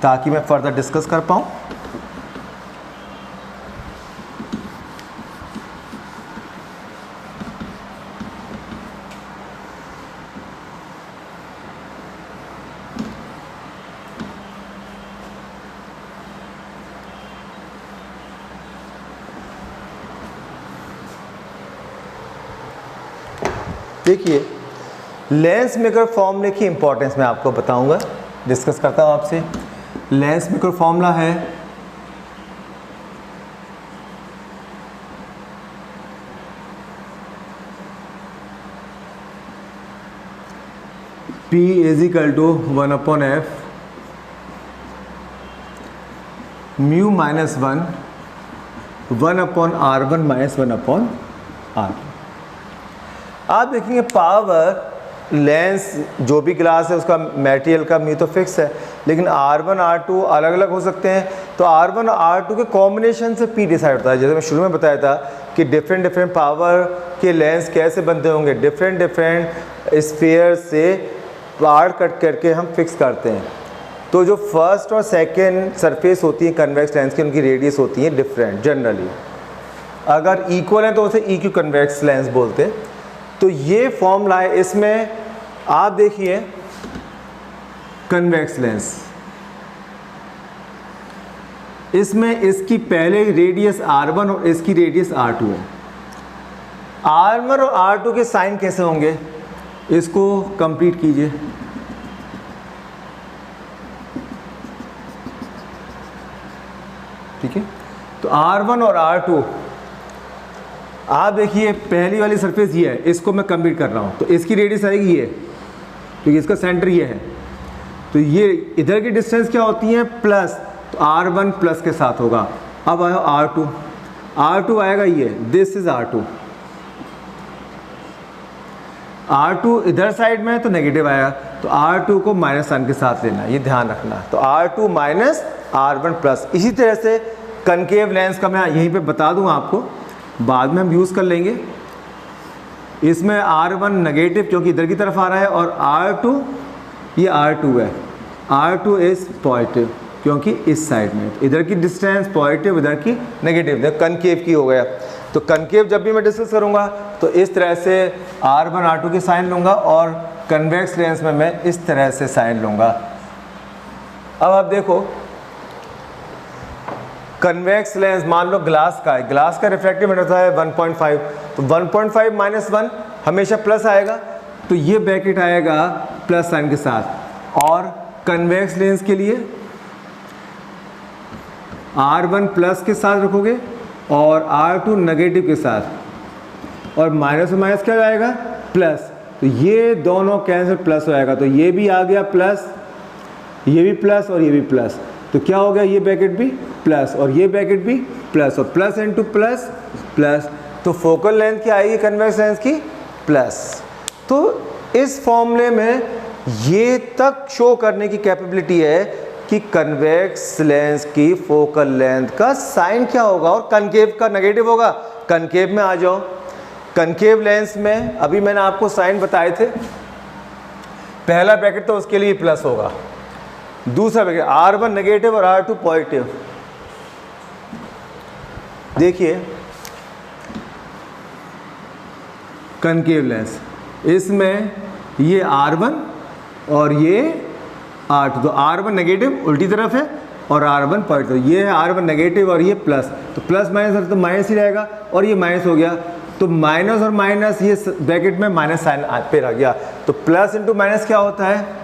Speaker 1: ताकि मैं फर्दर डिस्कस कर पाऊँ। देखिए, लेंस मेकर फॉर्मूले की इंपॉर्टेंस मैं आपको बताऊंगा, डिस्कस करता हूं आपसे। लेंस मेकर फॉर्मूला है P is equal to 1/f mu minus 1 1/r1 minus 1/r2। आप देखेंगे पावर लेंस जो भी ग्लास है उसका मटेरियल का म्यू तो फिक्स है, लेकिन R1 R2 अलग अलग हो सकते हैं। तो R1 R2 के कॉम्बिनेशन से P डिसाइड होता है। जैसे मैं शुरू में बताया था कि डिफरेंट पावर के लेंस कैसे बनते होंगे, डिफरेंट स्फीयर से पार्ट कट करके हम फिक्स करते हैं। तो जो फर्स्ट और सेकेंड सरफेस होती है कन्वेक्स लेंस की, उनकी रेडियस होती है डिफरेंट जनरली। अगर इक्वल है तो उसे EQ कन्वेक्स लेंस बोलते हैं। तो ये फॉर्मूला है। इसमें आप देखिए कन्वेक्स लेंस, इसमें इसकी पहले रेडियस R1 और इसकी रेडियस R2 है। R1 और R2 के साइन कैसे होंगे, इसको कंप्लीट कीजिए। ठीक है, तो R1 और R2 आप देखिए पहली वाली सरफेस ये है, इसको मैं कंप्लीट कर रहा हूँ तो इसकी रेडियस आएगी ये, क्योंकि इसका सेंटर ये है। तो ये इधर की डिस्टेंस क्या होती है प्लस, तो R1 प्लस के साथ होगा। अब आया R2, R2 आएगा ये, दिस इज R2। R2 इधर साइड में है तो नेगेटिव आएगा, तो R2 को माइनस साइन के साथ लेना, ये ध्यान रखना। तो R2 माइनस R1 प्लस। इसी तरह से कनकेव लेंस का मैं यहीं पे बता दूँ आपको, बाद में हम यूज़ कर लेंगे। इसमें R1 नेगेटिव क्योंकि इधर की तरफ आ रहा है, और R2 ये R2 है, R2 इज पॉजिटिव क्योंकि इस साइड में, इधर की डिस्टेंस पॉजिटिव इधर की नेगेटिव, कनकेव की हो गया। तो कनकेव जब भी मैं डिस्कस करूँगा तो इस तरह से R1 R2 के साइन लूँगा, और कन्वेक्स लेंस में मैं इस तरह से साइन लूँगा। अब आप देखो कन्वेक्स लेंस मान लो ग्लास का है, ग्लास का रिफ्रैक्टिव इंडेक्स है 1.5, तो 1.5 माइनस 1 हमेशा प्लस आएगा, तो ये ब्रैकेट आएगा प्लस साइन के साथ। और कन्वेक्स लेंस के लिए R1 प्लस के साथ रखोगे और R2 नेगेटिव के साथ, और माइनस और माइनस क्या जाएगा प्लस, तो ये दोनों कैंसिल प्लस हो जाएगा, तो ये भी आ गया प्लस, ये भी प्लस और ये भी प्लस, तो क्या हो गया ये ब्रैकेट भी प्लस और ये ब्रैकेट भी प्लस, और प्लस इंटू प्लस प्लस, तो फोकल लेंथ क्या आएगी कन्वेक्स लेंस की प्लस। तो इस फॉर्मूले में ये तक शो करने की कैपेबिलिटी है कि कन्वेक्स लेंस की फोकल लेंथ का साइन क्या होगा और कनकेव का नेगेटिव होगा। कनकेव में आ जाओ, कनकेव लेंस में अभी मैंने आपको साइन बताए थे, पहला ब्रैकेट तो उसके लिए प्लस होगा, दूसरा ब्रैकेट R1 नेगेटिव और R2 पॉजिटिव। देखिए कनकेव लेंस, इसमें ये R1 और ये R2, तो R1 नेगेटिव उल्टी तरफ है और R1 पॉजिटिव, ये है R1 नेगेटिव और ये प्लस, तो प्लस माइनस तो माइनस ही रहेगा और ये माइनस हो गया, तो माइनस और माइनस ये ब्रैकेट में माइनस साइन पे रह गया, तो प्लस इंटू माइनस क्या होता है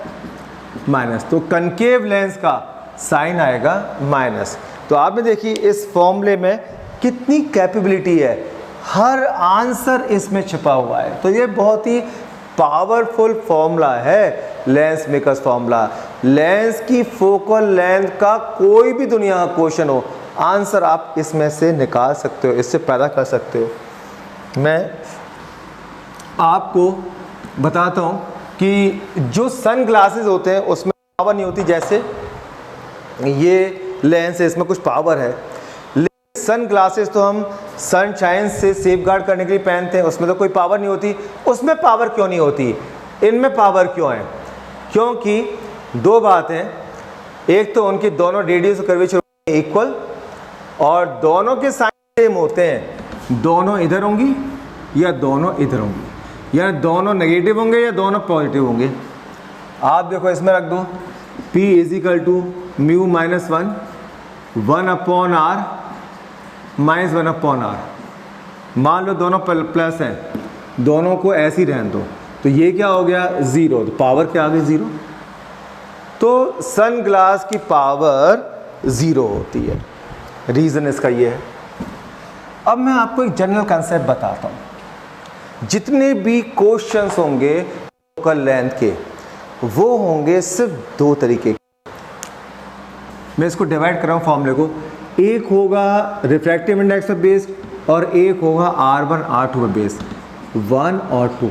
Speaker 1: माइनस, तो कनकेव लेंस का साइन आएगा माइनस। तो आपने देखिए इस फॉर्मूले में कितनी कैपेबिलिटी है, हर आंसर इसमें छिपा हुआ है। तो ये बहुत ही पावरफुल फॉर्मूला है लेंस मेकर्स फॉर्मूला। लेंस की फोकल लेंथ का कोई भी दुनिया का क्वेश्चन हो, आंसर आप इसमें से निकाल सकते हो, इससे पैदा कर सकते हो। मैं आपको बताता हूँ कि जो सन ग्लासेस होते हैं उसमें पावर नहीं होती, जैसे ये लेंस है इसमें कुछ पावर है, लेकिन सन ग्लासेस तो हम सनशाइन से सेफगार्ड करने के लिए पहनते हैं, उसमें तो कोई पावर नहीं होती। उसमें पावर क्यों नहीं होती, इनमें पावर क्यों है? क्योंकि दो बातें, एक तो उनकी दोनों रेडियस और कर्वेचर इक्वल और दोनों के साइन सेम होते हैं, दोनों इधर होंगी या दोनों इधर होंगी, या दोनों नेगेटिव होंगे या दोनों पॉजिटिव होंगे। आप देखो इसमें रख दो P is equal to mu minus 1 upon R minus 1 upon R। मान लो दोनों प्लस हैं, दोनों को ऐसे ही रहने दो, तो ये क्या हो गया ज़ीरो, तो पावर क्या आ गई ज़ीरो। तो सन ग्लास की पावर ज़ीरो होती है, रीज़न इसका ये है। अब मैं आपको एक जनरल कंसेप्ट बताता हूँ। जितने भी क्वेश्चंस होंगे फोकल लेंथ के, वो होंगे सिर्फ दो तरीके के। मैं इसको डिवाइड कर रहा हूँ फॉर्मूले को, एक होगा रिफ्रैक्टिव इंडेक्स पर बेस्ड और एक होगा R1 R2 पर बेस्ड, 1 और 2।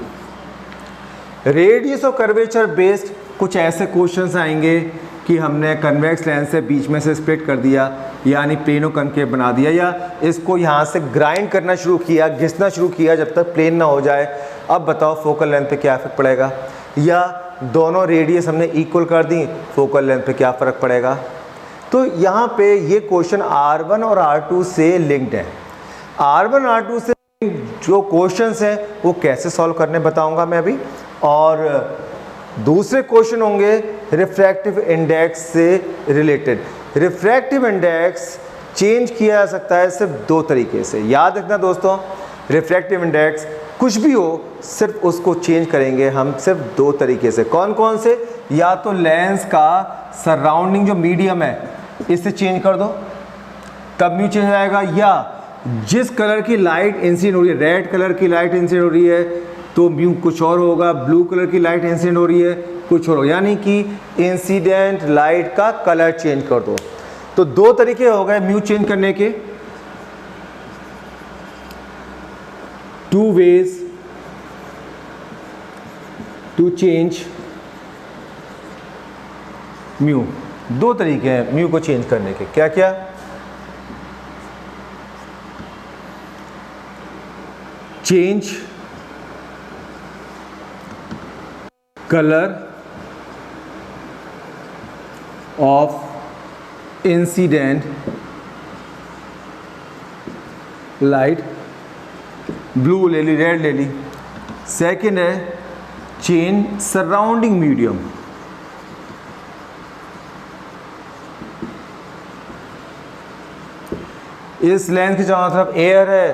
Speaker 1: रेडियस और कर्वेचर बेस्ड कुछ ऐसे क्वेश्चंस आएंगे कि हमने कन्वेक्स लेंस से बीच में से स्प्लिट कर दिया, यानी प्लेनो कनकेव बना दिया, या इसको यहाँ से ग्राइंड करना शुरू किया, घिसना शुरू किया जब तक प्लेन ना हो जाए। अब बताओ फोकल लेंथ पे क्या इफेक्ट पड़ेगा, या दोनों रेडियस हमने इक्वल कर दी, फोकल लेंथ पे क्या फ़र्क पड़ेगा। तो यहाँ पे ये क्वेश्चन R1 और R2 से लिंक्ड है। R1 R2 से जो क्वेश्चंस हैं वो कैसे सॉल्व करने बताऊंगा मैं अभी, और दूसरे क्वेश्चन होंगे रिफ्रैक्टिव इंडेक्स से रिलेटेड। रिफ्रैक्टिव इंडेक्स चेंज किया जा सकता है सिर्फ दो तरीके से, याद रखना दोस्तों। रिफ्रैक्टिव इंडेक्स कुछ भी हो, सिर्फ उसको चेंज करेंगे हम सिर्फ दो तरीके से। कौन कौन से? या तो लेंस का सराउंडिंग जो मीडियम है इससे चेंज कर दो, तब म्यू चेंज आएगा, या जिस कलर की लाइट इंसिडेंट हो रही है, रेड कलर की लाइट इंसिडेंट हो रही है तो म्यू कुछ और होगा, ब्लू कलर की लाइट इंसिडेंट हो रही है कुछ और होगा, यानी कि इंसिडेंट लाइट का कलर चेंज कर दो। तो दो तरीके हो गए म्यू चेंज करने के, two ways to change mu. दो तरीके हैं म्यू को चेंज करने के, क्या क्या? Change colour of incident light, blue ले ली, रेड ले ली। सेकेंड है चेंज सराउंडिंग मीडियम, इस लेंस की चारों तरफ एयर है,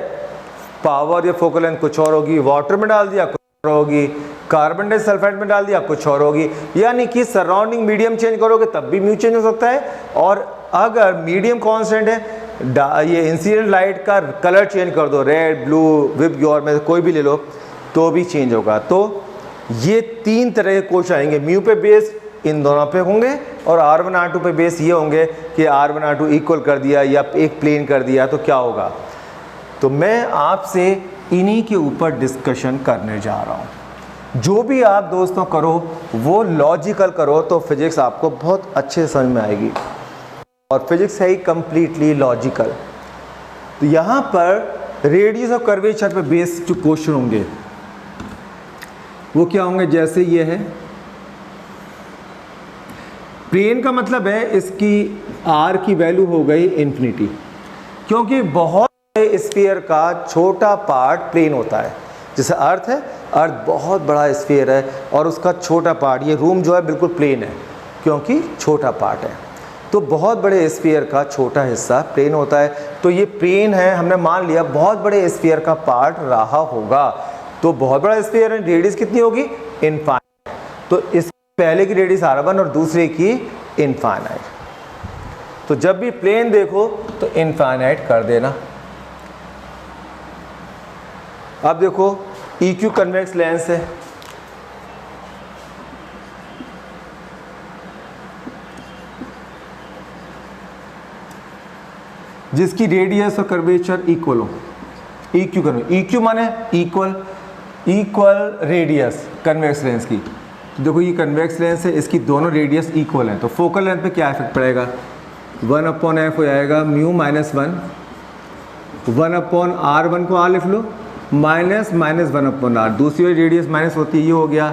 Speaker 1: पावर या फोकल लेंथ कुछ और होगी, वाटर में डाल दिया कुछ और होगी, कार्बन डाइसल्फाइड में डाल दिया कुछ और होगी। यानी कि सराउंडिंग मीडियम चेंज करोगे तब भी म्यू चेंज हो सकता है, और अगर मीडियम कांस्टेंट है ये इंसिडेंट लाइट का कलर चेंज कर दो, रेड, ब्लू, विबग्योर में कोई भी ले लो तो भी चेंज होगा। तो ये 3 तरह के क्वेश्चन आएंगे, म्यू पे बेस इन दोनों पे होंगे और R1 R2 पे बेस ये होंगे कि R1 R2 इक्वल कर दिया या एक प्लेन कर दिया तो क्या होगा। तो मैं आपसे इन्हीं के ऊपर डिस्कशन करने जा रहा हूँ। जो भी आप दोस्तों करो वो लॉजिकल करो तो फिजिक्स आपको बहुत अच्छे से समझ में आएगी, और फिजिक्स है ही कंप्लीटली लॉजिकल। तो यहाँ पर रेडियस ऑफ कर्वेचर पे बेस जो क्वेश्चन होंगे वो क्या होंगे, जैसे ये है प्लेन का मतलब है इसकी r की वैल्यू हो गई इन्फिनिटी, क्योंकि बहुत बड़े स्फीयर का छोटा पार्ट प्लेन होता है। जैसे अर्थ है, अर्थ बहुत बड़ा स्फीयर है और उसका छोटा पार्ट, ये रूम जो है बिल्कुल प्लेन है क्योंकि छोटा पार्ट है। तो बहुत बड़े स्फीयर का छोटा हिस्सा प्लेन होता है। तो ये प्लेन है, हमने मान लिया बहुत बड़े स्फीयर का पार्ट रहा होगा। तो बहुत बड़ा स्फीयर है, रेडियस कितनी होगी, इनफाइनाइट। तो इस पहले की रेडियस R1 और दूसरे की इनफाइनाइट। तो जब भी प्लेन देखो तो इनफाइनाइट कर देना। अब देखो EQ कन्वेक्स लेंस है, जिसकी रेडियस और कर्वेचर इक्वल हो। EQ कन्वेक्स, EQ माने इक्वल रेडियस कन्वेक्स लेंस की। देखो ये कन्वेक्स लेंस है, इसकी दोनों रेडियस इक्वल हैं, तो फोकल लेंथ पे क्या इफेक्ट पड़ेगा, 1/f हो जाएगा म्यू माइनस 1/r1 को r लिख लो, माइनस 1/r, दूसरी वाली रेडियस माइनस होती है, ये हो गया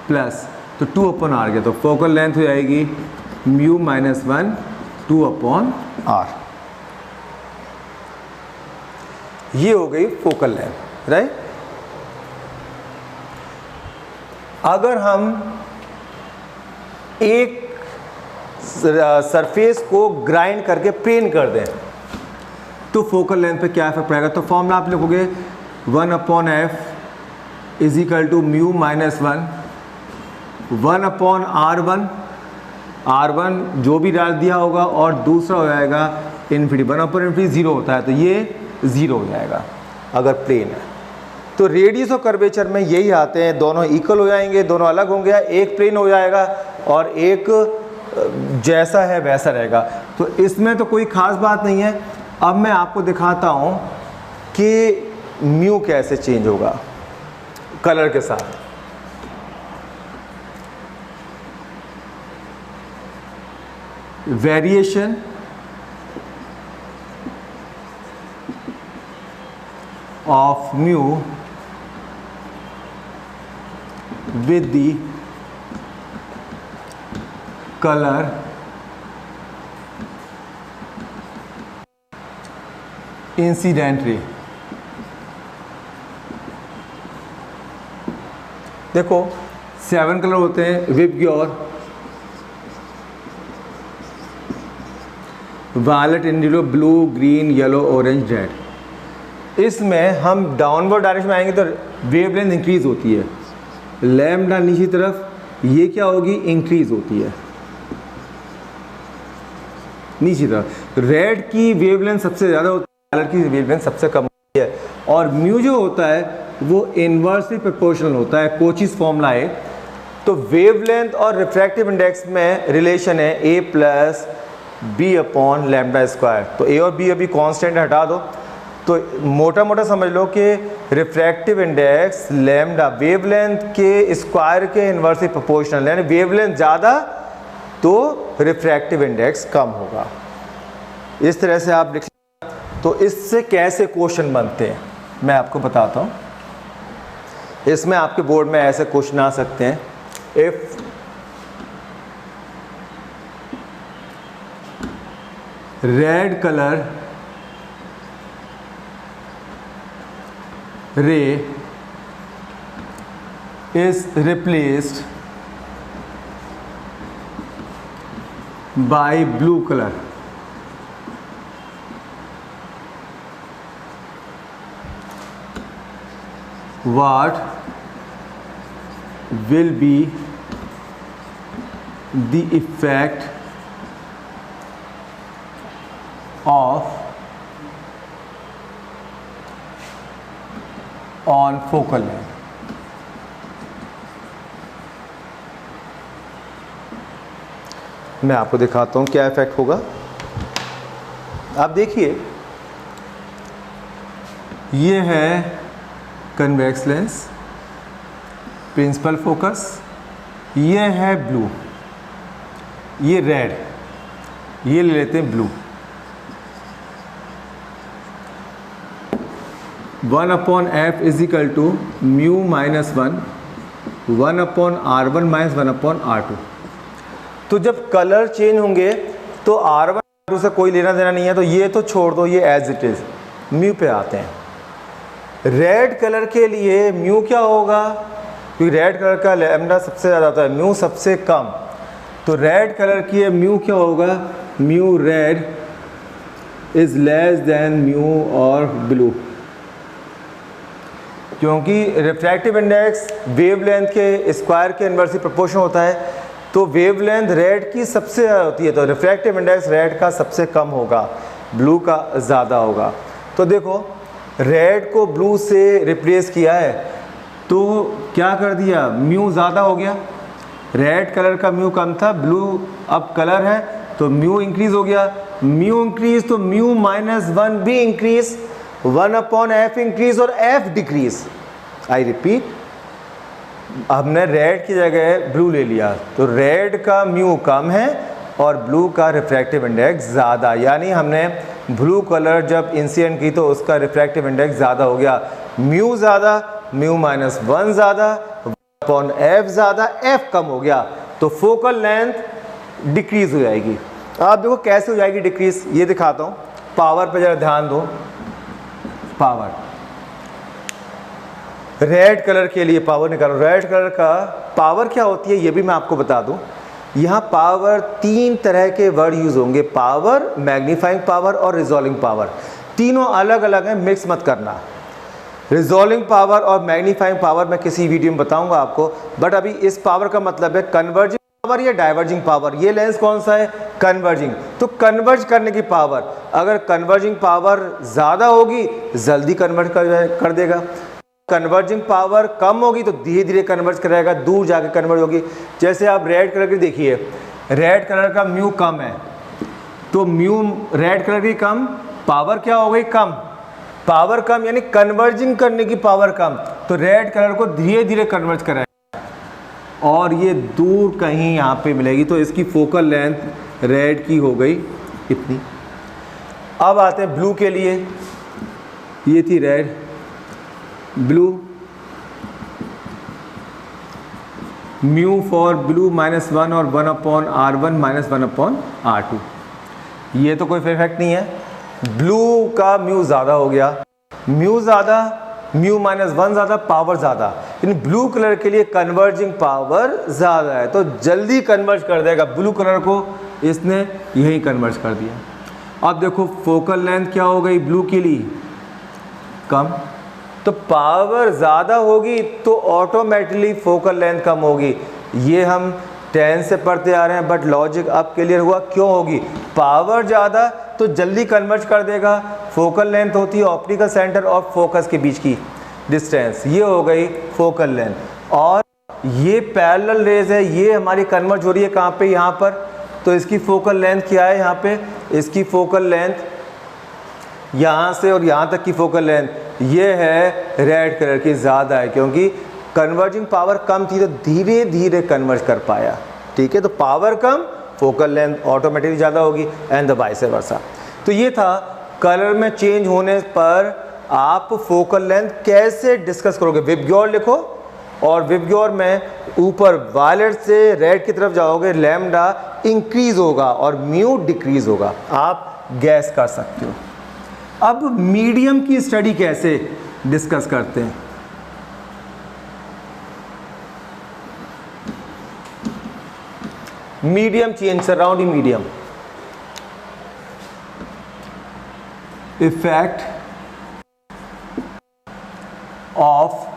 Speaker 1: प्लस, तो 2/r गया। तो फोकल लेंथ हो जाएगी म्यू माइनस 1 2/r। ये हो गई फोकल लेंथ, राइट। अगर हम एक सरफेस को ग्राइंड करके प्लेन कर दें तो फोकल लेंथ पे क्या इफेक्ट पड़ेगा। तो फॉर्मूला आप लिखोगे 1/f is equal to mu minus 1/r1, r1 जो भी डाल दिया होगा, और दूसरा हो जाएगा इन्फिनिटी, 1/∞ 0 होता है, तो ये 0 हो जाएगा अगर प्लेन है। तो रेडियस और कर्वेचर में यही आते हैं, दोनों इक्वल हो जाएंगे, दोनों अलग होंगे, एक प्लेन हो जाएगा और एक जैसा है वैसा रहेगा। तो इसमें तो कोई ख़ास बात नहीं है। अब मैं आपको दिखाता हूँ कि म्यू कैसे चेंज होगा कलर के साथ। Variation of mu with the color incident ray। देखो 7 कलर होते हैं, VIBGYOR, violet, indigo, blue, green, yellow, orange, red. इसमें हम डाउनवर्ड डायरेक्शन में आएंगे तो वेवलेंथ इंक्रीज होती है, लैम्डा नीचे तरफ ये क्या होगी, इंक्रीज होती है नीचे तरफ। रेड की वेवलेंथ सबसे ज़्यादा होती है, वायलेट की वेवलेंथ सबसे कम होती है, और म्यू जो होता है वो इन्वर्सली प्रोपोर्शनल होता है। कोचीज फॉर्मूला है। तो वेवलेंथ और रिफ्रैक्टिव इंडेक्स में रिलेशन है a+b/λ²। तो a और b अभी कांस्टेंट हटा दो, तो मोटा मोटा समझ लो कि रिफ्रैक्टिव इंडेक्स लैम्डा वेवलेंथ के स्क्वायर के इन्वर्सली प्रोपोर्शनल, यानी वेवलेंथ ज़्यादा तो रिफ्रैक्टिव इंडेक्स कम होगा। इस तरह से आप लिख। तो इससे कैसे क्वेश्चन बनते हैं मैं आपको बताता हूँ। इसमें आपके बोर्ड में ऐसे क्वेश्चन आ सकते हैं, if red colour ray is replaced by blue color, what will be the effect of on focal length. मैं आपको दिखाता हूँ क्या इफेक्ट होगा। आप देखिए, ये है कन्वेक्स लेंस, प्रिंसिपल फोकस, ये है ब्लू, ये रेड, ये ले लेते हैं blue. 1/f is equal to mu minus 1/r1 minus 1/r2। तो जब कलर चेंज होंगे तो R1 R2 से कोई लेना देना नहीं है, तो ये तो छोड़ दो, ये एज इट इज। म्यू पे आते हैं। रेड कलर के लिए म्यू क्या होगा, क्योंकि रेड कलर का लैम्डा सबसे ज़्यादा होता है, म्यू सबसे कम। तो रेड कलर की म्यू क्या होगा, mu red is less than mu और ब्लू, क्योंकि रिफ्रैक्टिव इंडेक्स वेवलेंथ के स्क्वायर के इनवर्सली प्रोपोर्शन होता है। तो वेवलेंथ रेड की सबसे ज़्यादा होती है, तो रिफ्रैक्टिव इंडेक्स रेड का सबसे कम होगा, ब्लू का ज़्यादा होगा। तो देखो, रेड को ब्लू से रिप्लेस किया है, तो क्या कर दिया, म्यू ज़्यादा हो गया। रेड कलर का म्यू कम था, ब्लू अब कलर है तो म्यू इंक्रीज हो गया। म्यू इंक्रीज तो म्यू माइनस 1 भी इंक्रीज, 1/f इंक्रीज और f डिक्रीज। आई रिपीट, हमने रेड की जगह ब्लू ले लिया, तो रेड का म्यू कम है और ब्लू का रिफ्रैक्टिव इंडेक्स ज़्यादा, यानी हमने ब्लू कलर जब इंसिडेंट की तो उसका रिफ्रैक्टिव इंडेक्स ज़्यादा हो गया। म्यू ज़्यादा, म्यू माइनस 1 ज़्यादा, अपॉन f ज़्यादा, f कम हो गया, तो फोकल लेंथ डिक्रीज हो जाएगी। आप देखो कैसे हो जाएगी डिक्रीज, ये दिखाता हूँ। पावर पे ज़रा ध्यान दो। पावर, रेड कलर के लिए पावर निकालो। रेड कलर का पावर क्या होती है ये भी मैं आपको बता दूं। यहाँ पावर 3 तरह के वर्ड यूज होंगे, पावर, मैग्नीफाइंग पावर और रिजॉल्विंग पावर। तीनों अलग अलग हैं, मिक्स मत करना। रिजॉल्विंग पावर और मैग्नीफाइंग पावर मैं किसी वीडियो में बताऊंगा आपको, बट अभी इस पावर का मतलब है कन्वर्जिंग पावर या डाइवर्जिंग पावर। ये लेंस कौन सा है, कन्वर्जिंग, तो कन्वर्ज करने की पावर। अगर कन्वर्जिंग पावर ज़्यादा होगी जल्दी कन्वर्ज कर देगा, कन्वर्जिंग पावर कम होगी तो धीरे धीरे कन्वर्ज करेगा, दूर जाके कन्वर्ज होगी। जैसे आप रेड कलर की देखिए, रेड कलर का म्यू कम है, तो म्यू रेड कलर की कम, पावर क्या हो गई, कम, पावर कम यानी कन्वर्जिंग करने की पावर कम, तो रेड कलर को धीरे धीरे कन्वर्ज कराएगा और ये दूर कहीं यहाँ पे मिलेगी, तो इसकी फोकल लेंथ रेड की हो गई इतनी। अब आते हैं ब्लू के लिए, ये थी red, blue, mu for blue -1 और 1/r1 माइनस 1/r2। ये तो कोई इफेक्ट नहीं है, ब्लू का म्यू ज़्यादा हो गया, म्यू ज़्यादा, म्यू -1 ज़्यादा, पावर ज़्यादा, यानी ब्लू कलर के लिए कन्वर्जिंग पावर ज़्यादा है, तो जल्दी कन्वर्ज कर देगा। ब्लू कलर को इसने यही कन्वर्ज कर दिया। अब देखो फोकल लेंथ क्या हो गई ब्लू के लिए, कम, तो पावर ज़्यादा होगी तो ऑटोमेटिकली फोकल लेंथ कम होगी। ये हम 10 से पढ़ते आ रहे हैं, बट लॉजिक अब क्लियर हुआ क्यों होगी। पावर ज़्यादा तो जल्दी कन्वर्ज कर देगा। फोकल लेंथ होती है ऑप्टिकल सेंटर और फोकस के बीच की डिस्टेंस, ये हो गई फोकल लेंथ। और ये पैरेलल रेज है, ये हमारी कन्वर्ज हो रही है कहाँ पे, यहाँ पर, तो इसकी फोकल लेंथ क्या है, यहाँ पे इसकी फोकल लेंथ यहाँ से और यहाँ तक की फोकल लेंथ ये है रेड कलर की ज़्यादा है, क्योंकि कन्वर्जिंग पावर कम थी तो धीरे धीरे कन्वर्ज कर पाया। ठीक है, तो पावर कम, फोकल लेंथ ऑटोमेटिकली ज़्यादा होगी, एंड द वाइस वर्सा। तो ये था कलर में चेंज होने पर आप फोकल लेंथ कैसे डिस्कस करोगे। विबग्योर लिखो और विबग्योर में ऊपर वायलेट से रेड की तरफ जाओगे, लैम्डा इंक्रीज होगा और म्यू डिक्रीज होगा, आप गैस कर सकते हो। अब मीडियम की स्टडी कैसे डिस्कस करते हैं। Medium change, surrounding medium, effect of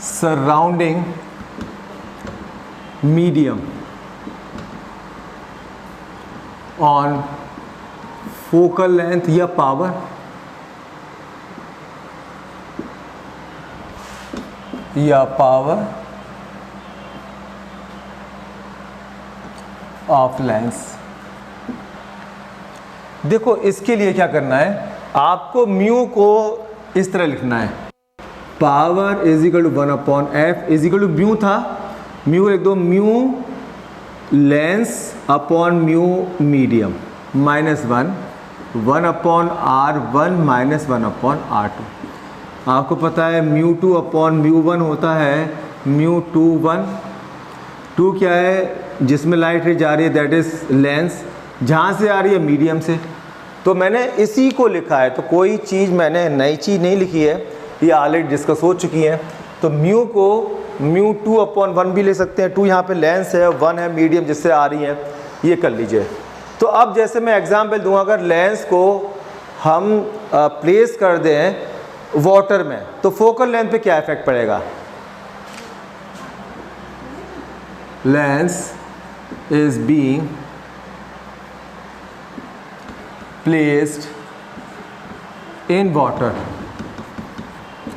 Speaker 1: surrounding medium on focal length या पावर। या पावर ऑफ लेंस। देखो इसके लिए क्या करना है, आपको म्यू को इस तरह लिखना है, power is equal to 1/f is equal to mu था, म्यू लिख दो, mu lens upon mu medium minus 1/r1 minus 1/r2। आपको पता है म्यू 2 अपॉन म्यू 1 होता है म्यू 2 1। 2 क्या है, जिसमें लाइट रे जा रही है, दैट इज लेंस, जहाँ से आ रही है मीडियम से। तो मैंने इसी को लिखा है, तो कोई चीज़ मैंने नई चीज़ नहीं लिखी है, ये ऑलरेडी डिस्कस हो चुकी है। तो म्यू को म्यू 2/1 भी ले सकते हैं, 2 यहाँ पे लेंस है, 1 है मीडियम जिससे आ रही है, ये कर लीजिए। तो अब जैसे मैं एग्जांपल दूंगा, अगर लेंस को हम प्लेस कर दें वाटर में, तो फोकल लेंथ पे क्या इफेक्ट पड़ेगा। Lens is being placed in water,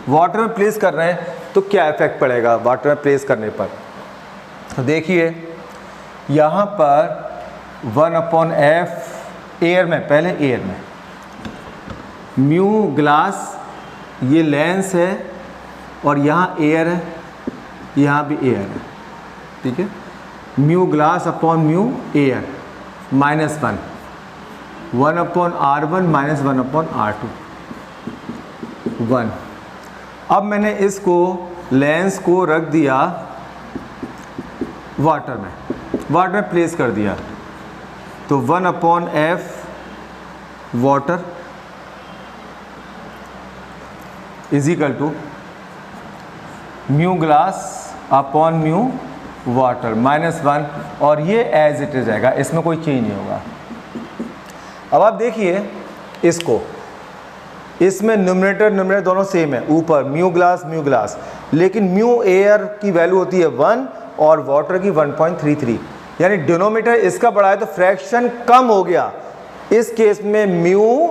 Speaker 1: water में प्लेस कर रहे हैं तो क्या इफेक्ट पड़ेगा वाटर में प्लेस करने पर। तो देखिए यहाँ पर 1/f एयर में, पहले एयर में, म्यू ग्लास, ये लेंस है और यहाँ एयर है, यहाँ भी एयर है, ठीक है। Mu glass upon mu air minus 1/r1 minus 1/r2 1। अब मैंने इसको लेंस को रख दिया वाटर में प्लेस कर दिया, तो 1/f water is equal to mu glass upon mu water minus 1, और ये एज इट इज रहेगा, इसमें कोई चेंज नहीं होगा। अब आप देखिए इसको, इसमें न्यूमरेटर दोनों सेम है, ऊपर म्यू ग्लास, लेकिन म्यू एयर की वैल्यू होती है 1 और वाटर की 1.33, यानी डिनोमिनेटर इसका बढ़ा है तो फ्रैक्शन कम हो गया। इस केस में म्यू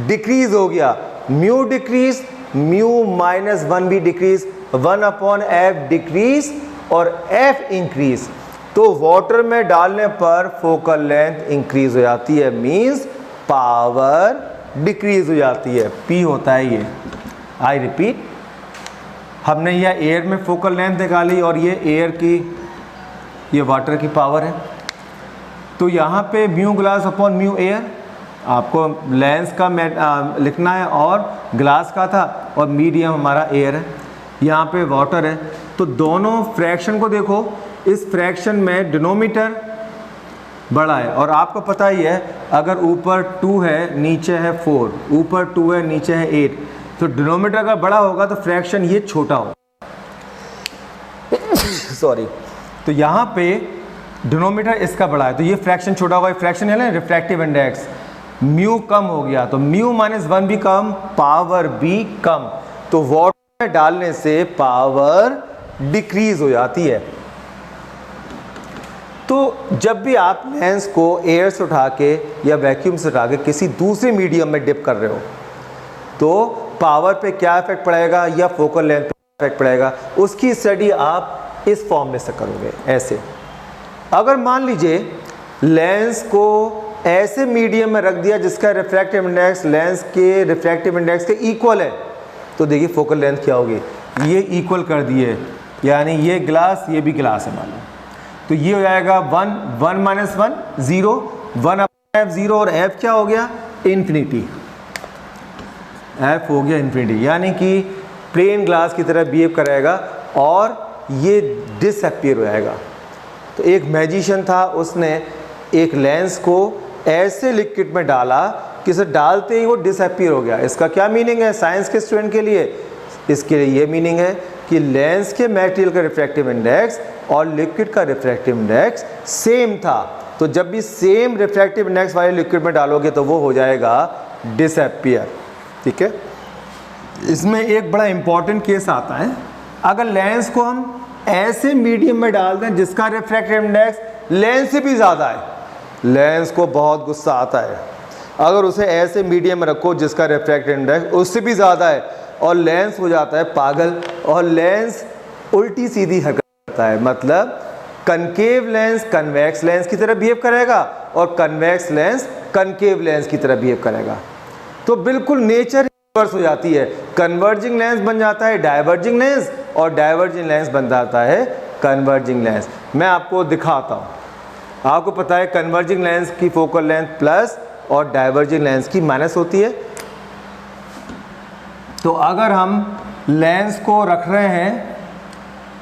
Speaker 1: डिक्रीज हो गया, म्यू डिक्रीज, म्यू माइनस 1 भी डिक्रीज, 1/f डिक्रीज और f इंक्रीज। तो वाटर में डालने पर फोकल लेंथ इंक्रीज हो जाती है, मींस पावर डिक्रीज हो जाती है, P होता है ये। आई रिपीट, हमने यह एयर में फोकल लेंथ निकाली और ये एयर की, ये वाटर की पावर है। तो यहाँ पे mu glass upon mu air, आपको लेंस का लिखना है और ग्लास का था, और मीडियम हमारा एयर है, यहाँ पे वाटर है। तो दोनों फ्रैक्शन को देखो, इस फ्रैक्शन में डिनोमिनेटर बड़ा है, और आपको पता ही है अगर ऊपर 2 है नीचे है 4, ऊपर 2 है नीचे है 8, तो डिनोमिनेटर अगर बड़ा होगा तो फ्रैक्शन ये छोटा होगा। सॉरी, तो यहाँ पे डिनोमिनेटर इसका बड़ा है तो ये फ्रैक्शन छोटा होगा, फ्रैक्शन है ना रिफ्रैक्टिव इंडेक्स, म्यू कम हो गया तो म्यू माइनस 1 भी कम, पावर भी कम, तो वाटर में डालने से पावर डिक्रीज हो जाती है। तो जब भी आप लेंस को एयर से उठा के या वैक्यूम से उठा के किसी दूसरे मीडियम में डिप कर रहे हो, तो पावर पे क्या इफेक्ट पड़ेगा या फोकल लेंथ पे इफेक्ट पड़ेगा, उसकी स्टडी आप इस फॉर्म में से करोगे ऐसे। अगर मान लीजिए लेंस को ऐसे मीडियम में रख दिया जिसका रिफ्रैक्टिव इंडेक्स लेंस के रिफ्रैक्टिव इंडेक्स के इक्वल है, तो देखिए फोकल लेंथ क्या होगी, ये इक्वल कर दिए, यानी ये ग्लास ये भी ग्लास है मान लो, तो ये हो जाएगा 1 माइनस 1 0, 1/f 0, और f क्या हो गया, इन्फिनिटी, f हो गया इन्फिनिटी, यानी कि प्लेन ग्लास की तरह बिहेव करेगा और ये डिसअपीयर हो जाएगा। तो एक मैजिशियन था, उसने एक लेंस को ऐसे लिक्विड में डाला कि उसे डालते ही वो डिसअपीयर हो गया। इसका क्या मीनिंग है साइंस के स्टूडेंट के लिए, इसके लिए ये मीनिंग है कि लेंस के मटेरियल का रिफ्रैक्टिव इंडेक्स और लिक्विड का रिफ्रैक्टिव इंडेक्स सेम था, तो जब भी सेम रिफ्रैक्टिव इंडेक्स वाले लिक्विड में डालोगे तो वो हो जाएगा डिसअपीयर, ठीक है। इसमें एक बड़ा इंपॉर्टेंट केस आता है, अगर लेंस को हम ऐसे मीडियम में डाल दें जिसका रिफ्रैक्टिव इंडेक्स लेंस से भी ज़्यादा है, लेंस को बहुत गुस्सा आता है, अगर उसे ऐसे मीडियम में रखो जिसका रिफ्रैक्टिव इंडेक्स उससे भी ज़्यादा है, और लेंस हो जाता है पागल, और लेंस उल्टी सीधी हरकत करता है। मतलब कनकेव लेंस कन्वेक्स लेंस की तरह बिहेव करेगा और कन्वेक्स लेंस कनकेव लेंस की तरह बिहेव करेगा। तो बिल्कुल नेचर रिवर्स हो जाती है। कन्वर्जिंग लेंस बन जाता है डाइवर्जिंग लेंस और डाइवर्जिंग लेंस बन जाता है कन्वर्जिंग लेंस। मैं आपको दिखाता हूँ। आपको पता है कन्वर्जिंग लेंस की फोकल लेंथ प्लस और डाइवर्जिंग लेंस की माइनस होती है। तो अगर हम लेंस को रख रहे हैं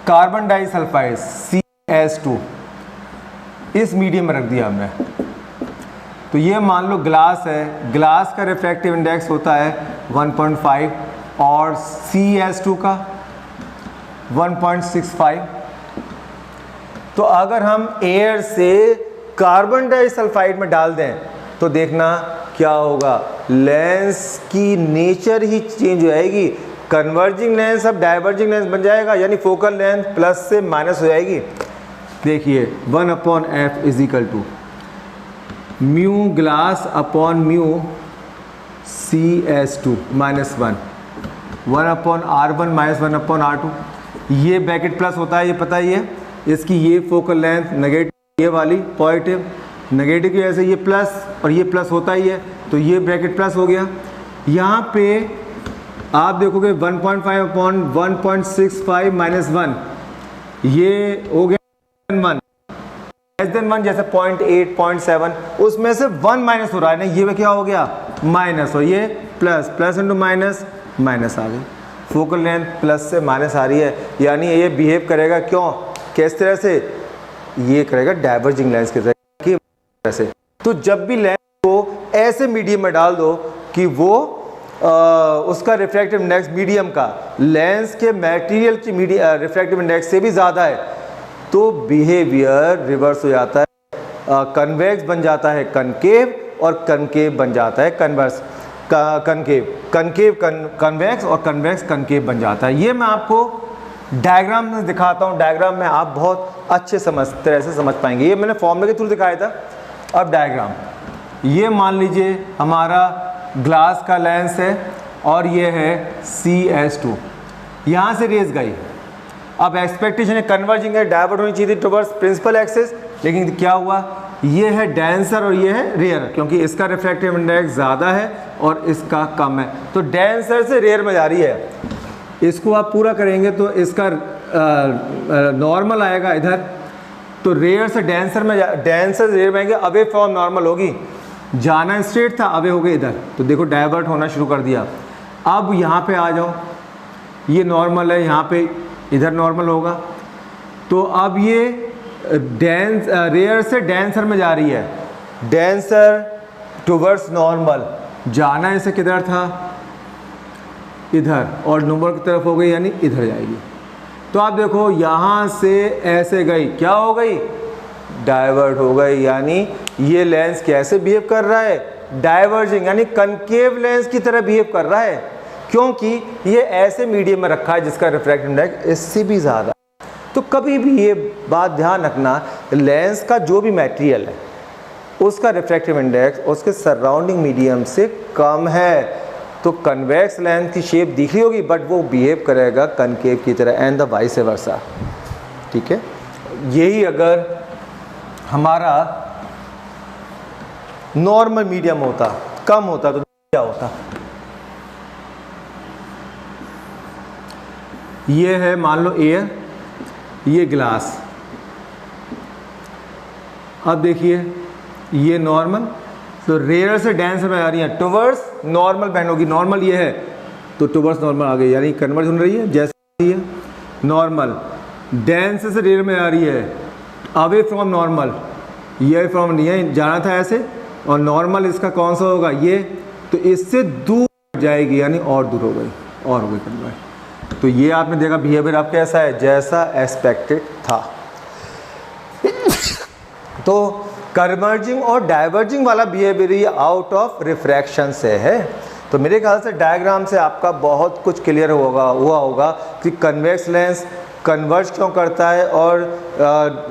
Speaker 1: कार्बन डाइसल्फाइड CS2 इस मीडियम में रख दिया हमने, तो ये मान लो ग्लास है, ग्लास का रिफ्रैक्टिव इंडेक्स होता है 1.5 और CS2 का 1.65। तो अगर हम एयर से कार्बन डाइसल्फाइड में डाल दें तो देखना क्या होगा, लेंस की नेचर ही चेंज हो जाएगी। कन्वर्जिंग लेंस अब डाइवर्जिंग लेंस बन जाएगा, यानी फोकल लेंथ प्लस से माइनस हो जाएगी। देखिए 1/f is equal to mu glass upon mu CS2 minus 1/R1 minus 1/R2। ये ब्रैकेट प्लस होता है, ये पता ही है। इसकी ये फोकल लेंथ नेगेटिव, ये वाली पॉजिटिव, नेगेटिव की वजह से ये प्लस और ये प्लस होता ही है, तो ये ब्रैकेट प्लस हो गया। यहाँ पे आप देखोगे 1.5 अपॉन 1.65 माइनस 1, ये हो गया 1 लेस देन 1, जैसे 0.8 0.7, उसमें से 1 माइनस हो रहा है ना, ये क्या हो गया माइनस, और ये plus, plus into minus, minus आ गई। फोकल लेंथ प्लस से माइनस आ रही है, यानी ये बिहेव करेगा क्यों, किस तरह से, ये करेगा डाइवर्जिंग लेंस की तरह से। तो जब भी लेंस को ऐसे मीडियम में डाल दो कि वो उसका रिफ्रैक्टिव इंडेक्स मीडियम का लेंस के मटेरियल की रिफ्रैक्टिव इंडेक्स से भी ज़्यादा है, तो बिहेवियर रिवर्स हो जाता है। कन्वेक्स बन जाता है कनकेव और कनकेव बन जाता है कन्वर्स कनकेव, कनकेव कन्वेक्स और कन्वेक्स कनकेव बन जाता है। ये मैं आपको डायग्राम में दिखाता हूँ। डायग्राम में आप बहुत अच्छे तरह से समझ पाएंगे। ये मैंने फॉर्मूले के थ्रू दिखाया था। अब डायग्राम, ये मान लीजिए हमारा ग्लास का लेंस है और ये है CS2, यहाँ से रेज गई। अब एक्सपेक्टेशन है कन्वर्जिंग है, डाइवर्ट होनी चाहिए थी टुवर्ड्स प्रिंसिपल एक्सिस, लेकिन क्या हुआ, ये है डेंसर और ये है रेयर, क्योंकि इसका रिफ्रैक्टिव इंडेक्स ज़्यादा है और इसका कम है, तो डेंसर से रेयर में जा रही है। इसको आप पूरा करेंगे तो इसका नॉर्मल आएगा इधर, तो रेयर से डेंसर में, डेंसर से रेयर में आएंगे, अवे फ्रॉम नॉर्मल होगी, जाना स्ट्रेट था अवे हो गए इधर, तो देखो डाइवर्ट होना शुरू कर दिया। अब यहाँ पे आ जाओ, ये नॉर्मल है, यहाँ पे इधर नॉर्मल होगा, तो अब ये रेयर से डेंसर में जा रही है, डेंसर टुवर्ड्स नॉर्मल, जाना इसे किधर था, इधर, और नंबर की तरफ हो गई यानी इधर जाएगी। तो आप देखो यहाँ से ऐसे गई, क्या हो गई, डाइवर्ट हो गई, यानी ये लेंस कैसे बिहेव कर रहा है, डाइवर्जिंग, यानी कनकेव लेंस की तरह बिहेव कर रहा है, क्योंकि ये ऐसे मीडियम में रखा है जिसका रिफ्रैक्टिव इंडेक्स इससे भी ज़्यादा। तो कभी भी ये बात ध्यान रखना, लेंस का जो भी मटेरियल है उसका रिफ्रैक्टिव इंडेक्स उसके सराउंडिंग मीडियम से कम है, तो कन्वेक्स लेंस की शेप दिख रही होगी बट वो बिहेव करेगा कनकेव की तरह, एंड द वाइस वर्सा। ठीक है, यही अगर हमारा नॉर्मल मीडियम होता, कम होता, तो क्या होता, ये है मान लो एयर, ये ग्लास, अब देखिए ये नॉर्मल, तो रेयर से डेंसर में आ रही है, टुवर्ड्स नॉर्मल बैंड होगी, नॉर्मल ये है तो टुवर्ड्स नॉर्मल आ गई, यानी कन्वर्ज हो रही है, जैसे ये नॉर्मल डेंस से रेयर में आ रही है, अवे फ्रॉम नॉर्मल, ये फ्रॉम नहीं है, जाना था ऐसे, और नॉर्मल इसका कौन सा होगा, ये, तो इससे दूर जाएगी, यानी और दूर हो गई, और हो गई कन्वर्ज। तो ये आपने देखा बिहेवियर आप कैसा है, जैसा एक्सपेक्टेड था। तो कन्वर्जिंग और डाइवर्जिंग वाला बिहेवियर ये आउट ऑफ रिफ्रैक्शन से है। तो मेरे ख्याल से डायग्राम से आपका बहुत कुछ क्लियर हुआ होगा कि कन्वेक्स लेंस कन्वर्ज क्यों करता है और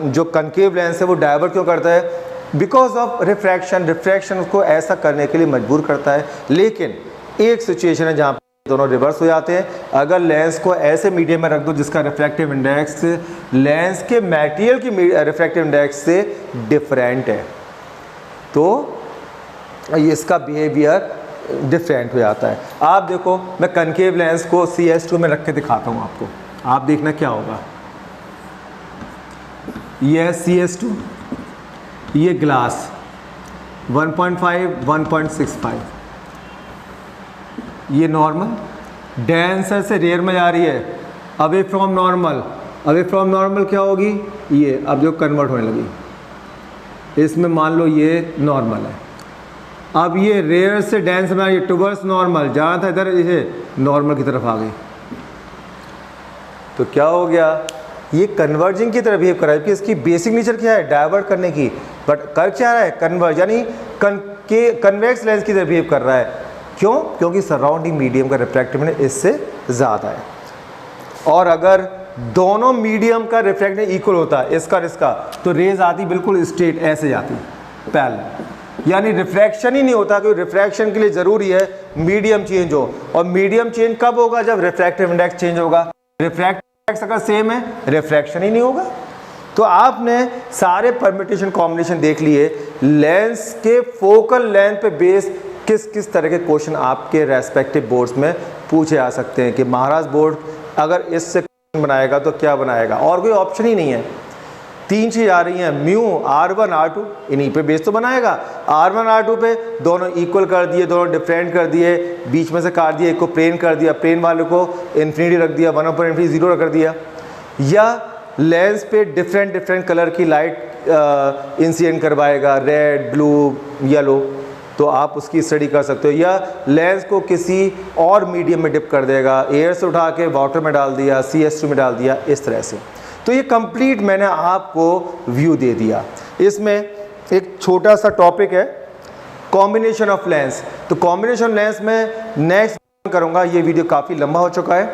Speaker 1: जो कनकेव लेंस है वो डाइवर्ट क्यों करता है, बिकॉज ऑफ रिफ्रैक्शन। रिफ्रैक्शन उसको ऐसा करने के लिए मजबूर करता है, लेकिन एक सिचुएशन है जहाँ दोनों रिवर्स हो जाते हैं। अगर लेंस को ऐसे मीडियम में रख दो जिसका रिफ्रैक्टिव इंडेक्स लेंस के मटेरियल की रिफ्रैक्टिव इंडेक्स से डिफरेंट है, तो इसका बिहेवियर डिफरेंट हो जाता है। आप देखो, मैं कनकेव लेंस को CS2 में रख के दिखाता हूँ आपको, आप देखना क्या होगा। ये है CS2, ये ग्लास 1.5 1.65, ये नॉर्मल डेंसर से रेयर में जा रही है, away from normal. Away from normal क्या होगी, ये अब जो कन्वर्ट होने लगी, इसमें मान लो ये नॉर्मल है, अब ये रेयर से डेंस में ये टुवर्ड्स नॉर्मल, जहाँ था इधर इसे नॉर्मल की तरफ आ गई, तो क्या हो गया, ये कन्वर्जिंग की तरफ बिहेव कर रहा है, कि इसकी बेसिक नेचर क्या है, डाइवर्ट करने की, बट कर क्या रहा है, कन्वर्ज, यानी कन्वेक्स लेंस की तरफ बिहेव कर रहा है। क्यों? क्योंकि सराउंडिंग मीडियम का रिफ्रैक्टिव इंडेक्स इससे ज़्यादा है। और अगर दोनों मीडियम का रिफ्रैक्टिव इक्वल होता है, इसका और इसका, तो रेज आती बिल्कुल स्ट्रेट ऐसे जाती पैरेलल, यानी रिफ्रैक्शन ही नहीं होता, क्योंकि रिफ्रैक्शन के लिए ज़रूरी है मीडियम चेंज हो, और मीडियम चेंज कब होगा, जब रिफ्रैक्टिव इंडेक्स चेंज होगा। रिफ्रैक्टिव इंडेक्स अगर सेम है, रिफ्रैक्शन ही नहीं होगा। तो आपने सारे परम्यूटेशन कॉम्बिनेशन देख लिए। लेंस के फोकल लेंथ पे बेस किस किस तरह के क्वेश्चन आपके रेस्पेक्टिव बोर्ड्स में पूछे जा सकते हैं, कि महाराज बोर्ड अगर इससे क्वेश्चन बनाएगा तो क्या बनाएगा, और कोई ऑप्शन ही नहीं है। 3 चीज़ आ रही हैं, म्यू, R1 R2, इन्हीं पे बेस तो बनाएगा। R1 R2 पे दोनों इक्वल कर दिए, दोनों डिफरेंट कर दिए, बीच में से काट दिए, एक को प्लेन कर दिया, प्लेन वाले को इन्फिनिटी रख दिया, 1/∞ 0 कर दिया, या लेंस पे डिफरेंट कलर की लाइट इंसिडेंट करवाएगा, रेड, ब्लू, येलो, तो आप उसकी स्टडी कर सकते हो। या लेंस को किसी और मीडियम में डिप कर देगा, एयर से उठा के वाटर में डाल दिया, CS2 में डाल दिया, इस तरह से। तो ये कंप्लीट मैंने आपको व्यू दे दिया। इसमें एक छोटा सा टॉपिक है कॉम्बिनेशन ऑफ लेंस। तो कॉम्बिनेशन लेंस में नेक्स्ट करूँगा, ये वीडियो काफ़ी लंबा हो चुका है,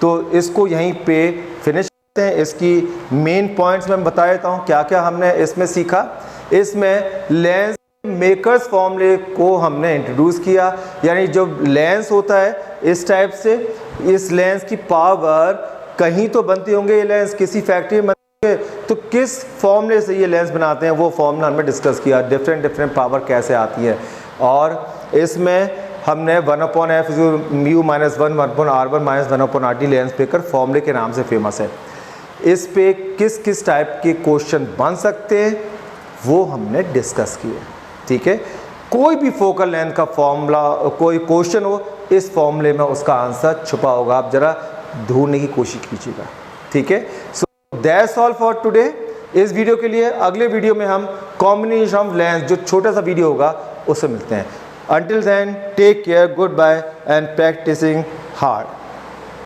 Speaker 1: तो इसको यहीं पे फिनिश करते हैं। इसकी मेन पॉइंट्स मैं बता देता हूँ क्या क्या हमने इसमें सीखा। इसमें लेंस मेकर्स फॉर्मूले को हमने इंट्रोड्यूस किया, यानी जो लेंस होता है इस टाइप से, इस लेंस की पावर कहीं तो बनती होंगे, ये लेंस किसी फैक्ट्री में बनते होंगे, तो किस फॉर्मूले से ये लेंस बनाते हैं वो फॉर्मूला हमने डिस्कस किया, डिफरेंट पावर कैसे आती है। और इसमें हमने 1/f mu -1 1/R1 -1/RT lens maker फॉर्मूले के नाम से फेमस है। इस पे किस किस टाइप के क्वेश्चन बन सकते हैं वो हमने डिस्कस किए, ठीक है। कोई भी फोकल लेंथ का फॉर्मूला, कोई क्वेश्चन हो, इस फॉर्मूले में उसका आंसर छुपा होगा, आप जरा ढूंढने की कोशिश कीजिएगा, ठीक है। So that's all for today. इस वीडियो के लिए अगले वीडियो में हम कॉम्बिनेशन ऑफ लेंस, जो छोटा सा वीडियो होगा, उससे मिलते हैं। Until then take care, goodbye and practicing hard.